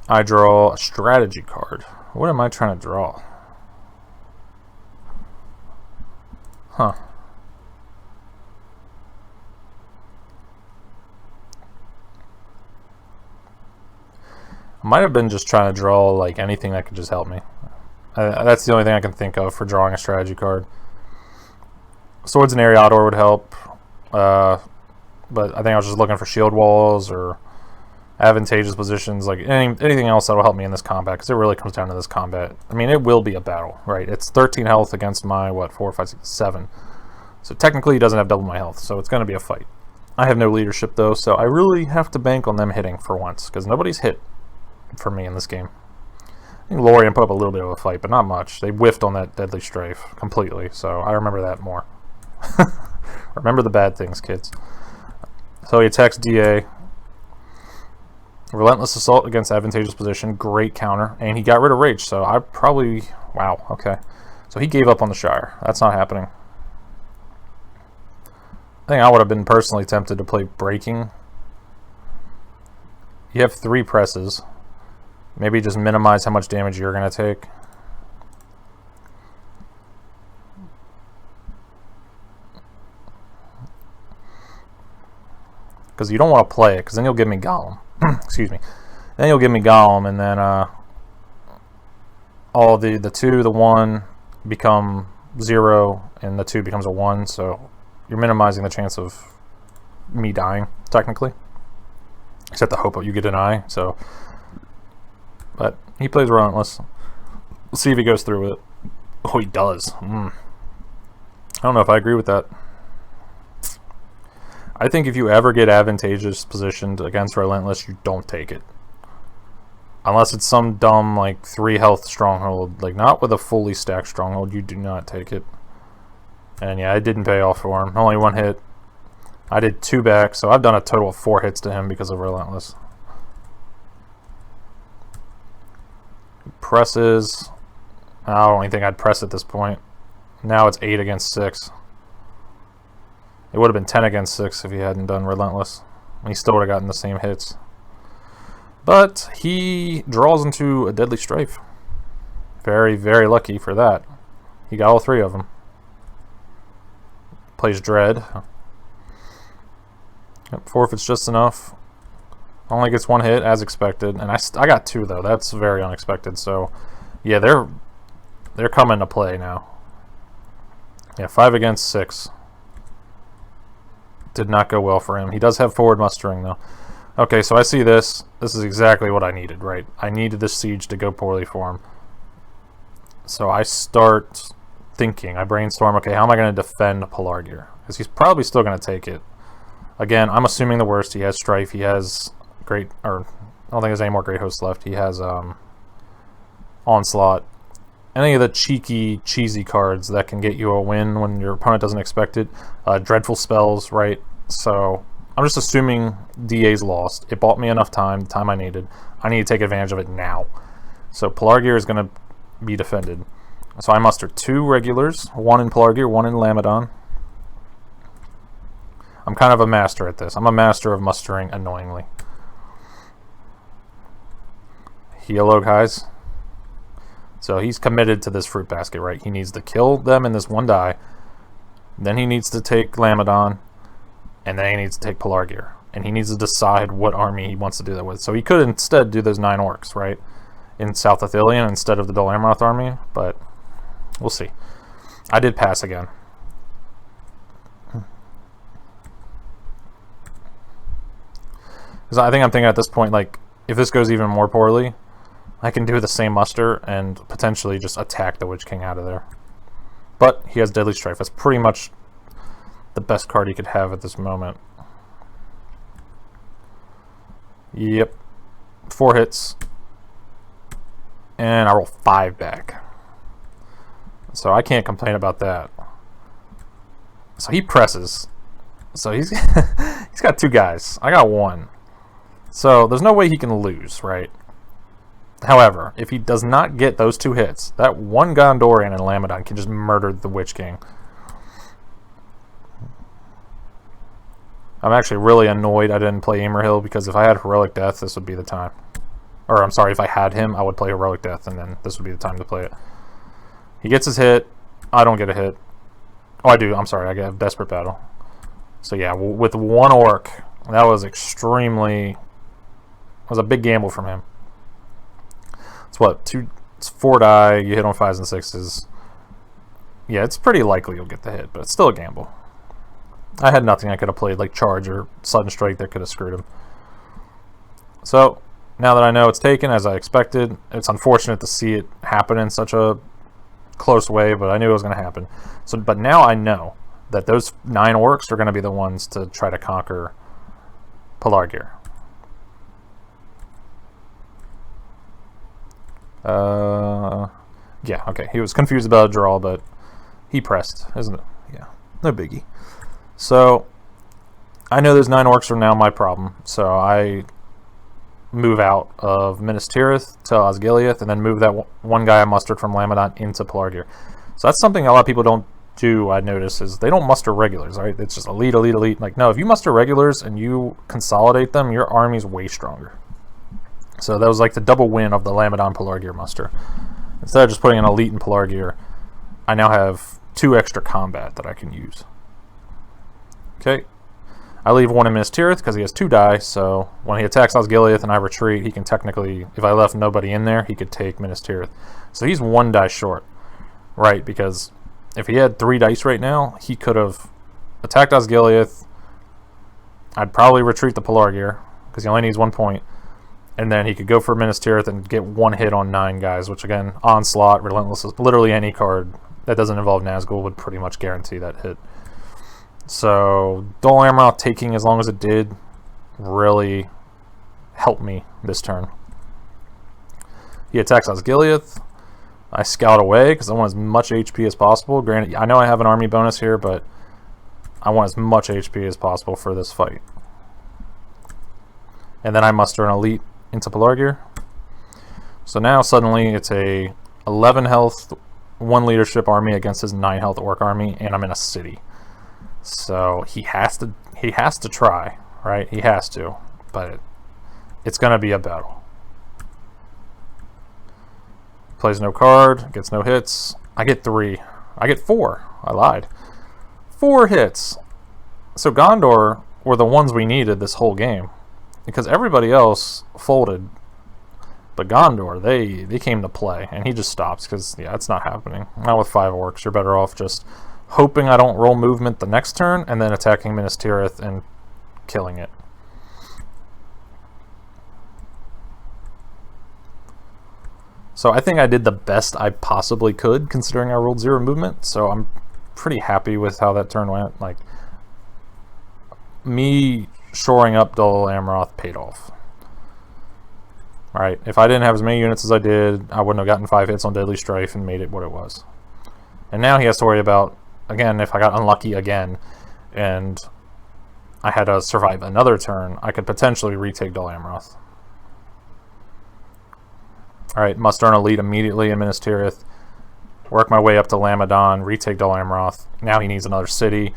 I draw a strategy card. What am I trying to draw? Huh. I might have been just trying to draw like anything that could just help me. That's the only thing I can think of for drawing a strategy card. Swords and Ariador would help, but I think I was just looking for shield walls or advantageous positions, like anything else that will help me in this combat, because it really comes down to this combat. I mean, it will be a battle, right? It's 13 health against my, what, 4, 5, 6, 7. So technically he doesn't have double my health, so it's going to be a fight. I have no leadership, though, so I really have to bank on them hitting for once, because nobody's hit for me in this game. I think Lorien put up a little bit of a fight, but not much. They whiffed on that Deadly Strafe completely, so I remember that more. Remember the bad things, kids. So he attacks DA. Relentless Assault against advantageous position. Great counter. And he got rid of Rage, so I probably... Wow, okay. So he gave up on the Shire. That's not happening. I think I would have been personally tempted to play Breaking. You have 3 presses. Maybe just minimize how much damage you're going to take. Because you don't want to play it, because then you'll give me Gollum. Excuse me. Then you'll give me Gollum, and then all the 2, the 1 become 0, and the 2 becomes a 1, so you're minimizing the chance of me dying, technically. Except the hope that you get an eye, so... But he plays Relentless. We'll see if he goes through with it. Oh, he does. I don't know if I agree with that. I think if you ever get advantageous positioned against Relentless, you don't take it. Unless it's some dumb, like, 3 health stronghold. Like, not with a fully stacked stronghold, you do not take it. And yeah, it didn't pay off for him. Only 1 hit. I did 2 back, so I've done a total of 4 hits to him because of Relentless. Presses. I don't even think I'd press at this point. Now it's 8 against 6. It would have been 10 against 6 if he hadn't done Relentless. He still would have gotten the same hits. But he draws into a Deadly Strafe. Very, very lucky for that. He got all 3 of them. Plays Dread. Yep, forfeits just enough. Only gets 1 hit, as expected. And I got 2, though. That's very unexpected. So, yeah, they're coming to play now. Yeah, 5 against 6. Did not go well for him. He does have forward mustering, though. Okay, so I see this. This is exactly what I needed, right? I needed this siege to go poorly for him. So I start thinking. I brainstorm, okay, how am I going to defend Pelargir? Because he's probably still going to take it. Again, I'm assuming the worst. He has Strife. He has I don't think there's any more Great Hosts left. He has Onslaught. Any of the cheesy cards that can get you a win when your opponent doesn't expect it. Dreadful spells, right? So I'm just assuming DA's lost. It bought me enough time, the time I needed. I need to take advantage of it now. So Pelargir is going to be defended. So I muster 2 regulars, 1 in Pelargir, 1 in Lamedon. I'm kind of a master at this. I'm a master of mustering annoyingly. Hello, guys. So he's committed to this fruit basket, right? He needs to kill them in this 1 die. Then he needs to take Lamedon. And then he needs to take Pelargir. And he needs to decide what army he wants to do that with. So he could instead do those 9 orcs, right? In South Ithilien instead of the Dol Amroth army. But we'll see. I did pass again. Because I think I'm thinking at this point, like, if this goes even more poorly, I can do the same muster and potentially just attack the Witch King out of there. But he has Deadly Strife. That's pretty much the best card he could have at this moment. Yep. 4 hits. And I roll 5 back. So I can't complain about that. So he presses. So he's he's got 2 guys. I got 1. So there's no way he can lose, right? However, if he does not get those 2 hits, that one Gondorian and Lamedon can just murder the Witch King. I'm actually really annoyed I didn't play Emerhill, because if I had Heroic Death, this would be the time. Or, I'm sorry, if I had him, I would play Heroic Death, and then this would be the time to play it. He gets his hit. I don't get a hit. Oh, I do. I'm sorry. I get Desperate Battle. So, yeah, with 1 orc, that was extremely... It was a big gamble from him. It's what? It's 4 die. You hit on 5s and 6s. Yeah, it's pretty likely you'll get the hit, but it's still a gamble. I had nothing I could have played, like Charge or Sudden Strike, that could have screwed him. So, now that I know it's taken, as I expected, it's unfortunate to see it happen in such a close way, but I knew it was going to happen. So, but now I know that those 9 orcs are going to be the ones to try to conquer Pelargir. Yeah, okay. He was confused about a draw, but he pressed, isn't it? Yeah, no biggie. So, I know those 9 orcs are now my problem, so I move out of Minas Tirith to Osgiliath, and then move that one guy I mustered from Lamedon into Pelargir. So that's something a lot of people don't do, I notice, is they don't muster regulars, right? It's just elite, elite, elite. Like, no, if you muster regulars and you consolidate them, your army's way stronger. So that was like the double win of the Lamedon Pelargir muster. Instead of just putting an elite in Pelargir, I now have 2 extra combat that I can use. Okay. I leave 1 in Minas Tirith because he has 2 die, so when he attacks Osgiliath and I retreat, he can technically, if I left nobody in there, he could take Minas Tirith. So he's 1 die short, right? Because if he had 3 dice right now, he could have attacked Osgiliath. I'd probably retreat the Pelargir because he only needs 1 point. And then he could go for Minas Tirith and get 1 hit on 9 guys, which again, Onslaught, Relentless, literally any card that doesn't involve Nazgul would pretty much guarantee that hit. So, Dol Amroth taking as long as it did really helped me this turn. He attacks Osgiliath. I scout away because I want as much HP as possible. Granted, I know I have an army bonus here, but I want as much HP as possible for this fight. And then I muster an elite into Pelargir. So now suddenly it's a 11 health, 1 leadership army against his 9 health orc army, and I'm in a city. So he has to try, right? He has to, but it's gonna be a battle. Plays no card, gets no hits. I get 3. I get 4. I lied. 4 hits. So Gondor were the ones we needed this whole game, because everybody else folded, but Gondor, they came to play, and he just stops because, yeah, it's not happening. Not with 5 orcs. You're better off just hoping I don't roll movement the next turn, and then attacking Minas Tirith and killing it. So I think I did the best I possibly could, considering I rolled 0 movement, so I'm pretty happy with how that turn went. Like, me shoring up Dol Amroth paid off. Alright, if I didn't have as many units as I did, I wouldn't have gotten 5 hits on Deadly Strife and made it what it was. And now he has to worry about, again, if I got unlucky again and I had to survive another turn, I could potentially retake Dol Amroth. Alright, muster an elite immediately in Minas Tirith. Work my way up to Lamedon, retake Dol Amroth. Now he needs another city.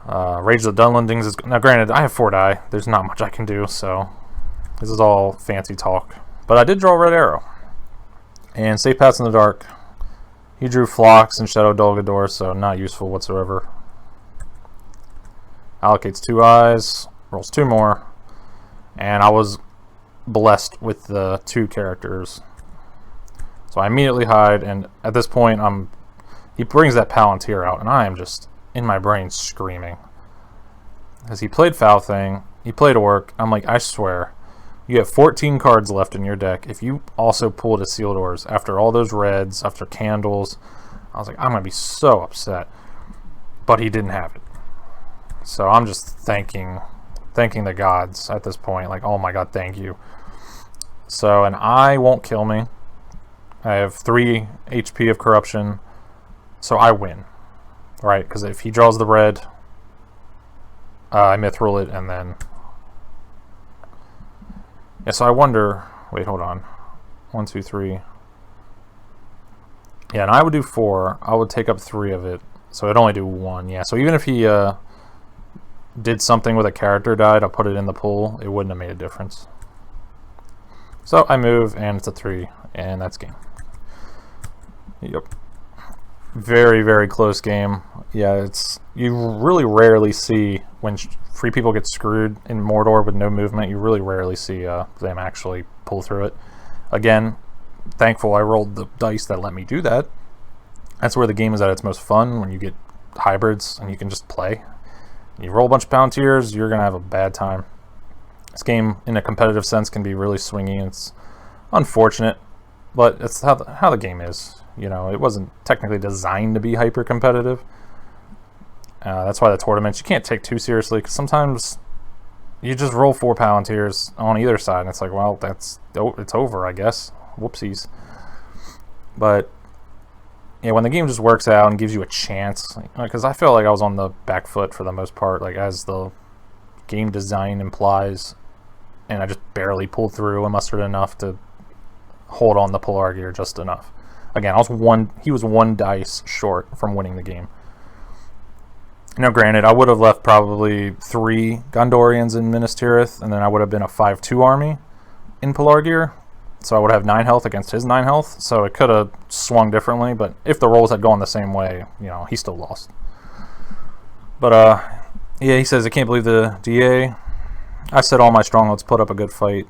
Rage of the Dunlendings is... Now granted, I have 4 die. There's not much I can do, so... This is all fancy talk. But I did draw Red Arrow. And Safe Paths in the Dark. He drew Phlox and Shadow Dol Guldur, so not useful whatsoever. Allocates 2 eyes. Rolls 2 more. And I was blessed with the 2 characters. So I immediately hide, and at this point, he brings that Palantir out, and I am just... in my brain screaming. As he played Foul Thing, he played Orc. I'm like, I swear, you have 14 cards left in your deck. If you also pulled a Sealed Doors after all those reds, after candles, I was like, I'm going to be so upset. But he didn't have it. So I'm just thanking thanking the gods at this point. Like, oh my god, thank you. So an eye won't kill me. I have 3 HP of corruption, so I win. Right, because if he draws the red, I mithril it, and then... Yeah, so I wonder... Wait, hold on. 1, 2, 3... Yeah, and I would do 4. I would take up 3 of it, so it'd only do 1. Yeah, so even if he did something with a character died, I'll put it in the pool, it wouldn't have made a difference. So I move, and it's a 3, and that's game. Yep. Very, very close game. Yeah, you really rarely see when free people get screwed in Mordor with no movement. You really rarely see them actually pull through it. Again, thankful I rolled the dice that let me do that. That's where the game is at its most fun, when you get hybrids and you can just play. You roll a bunch of Palantirs, you're going to have a bad time. This game, in a competitive sense, can be really swingy. It's unfortunate, but it's how the game is. You know, it wasn't technically designed to be hyper competitive. That's why the tournaments, you can't take too seriously, because sometimes you just roll 4 Palantirs on either side, and it's like, well, it's over, I guess. Whoopsies. But yeah, when the game just works out and gives you a chance, because I feel like I was on the back foot for the most part, like as the game design implies, and I just barely pulled through and mustered enough to hold on the Pelargir just enough. Again, he was 1 dice short from winning the game. Now, granted, I would have left probably 3 Gondorians in Minas Tirith, and then I would have been a 5-2 army in Pelargir, so I would have 9 health against his 9 health, so it could have swung differently, but if the rolls had gone the same way, you know, he still lost. But, yeah, he says, I can't believe the DA. I said all my strongholds put up a good fight.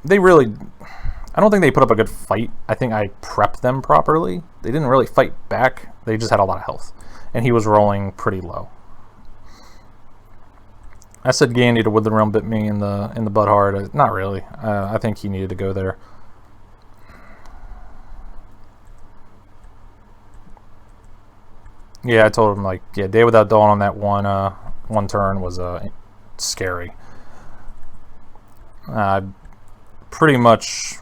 I don't think they put up a good fight. I think I prepped them properly. They didn't really fight back. They just had a lot of health. And he was rolling pretty low. I said Gandhi to Woodland Realm bit me in the butt hard. Not really. I think he needed to go there. Yeah, I told him, like, yeah, Day Without Dawn on that one turn was scary. Pretty much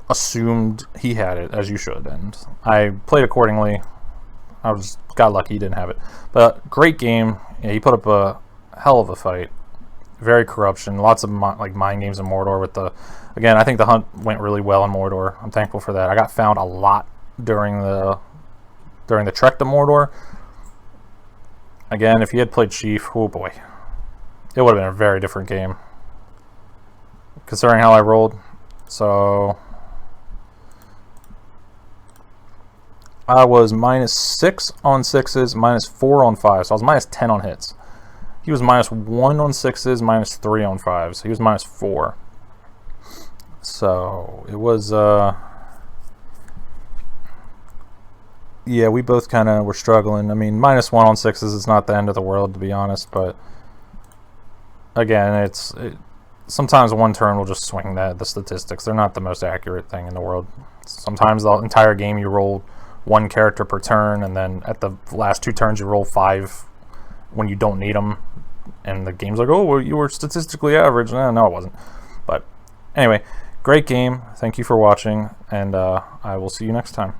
assumed he had it, as you should, and I played accordingly. I got lucky he didn't have it. But great game. Yeah, he put up a hell of a fight. Very corruption. Lots of mind games in Mordor with the... Again, I think the hunt went really well in Mordor. I'm thankful for that. I got found a lot during the trek to Mordor. Again, if he had played Chief, oh boy, it would have been a very different game, considering how I rolled. So I was -6 on 6s, -4 on 5s, so I was -10 on hits. He was -1 on 6s, -3 on 5s. He was -4. So it was, yeah, we both kind of were struggling. I mean, -1 on 6s is not the end of the world, to be honest, but again, sometimes one turn will just swing the statistics. They're not the most accurate thing in the world. Sometimes the entire game you roll 1 character per turn, and then at the last 2 turns you roll 5 when you don't need them, and the game's like, oh, well, you were statistically average. No, it wasn't. But anyway, great game. Thank you for watching, and I will see you next time.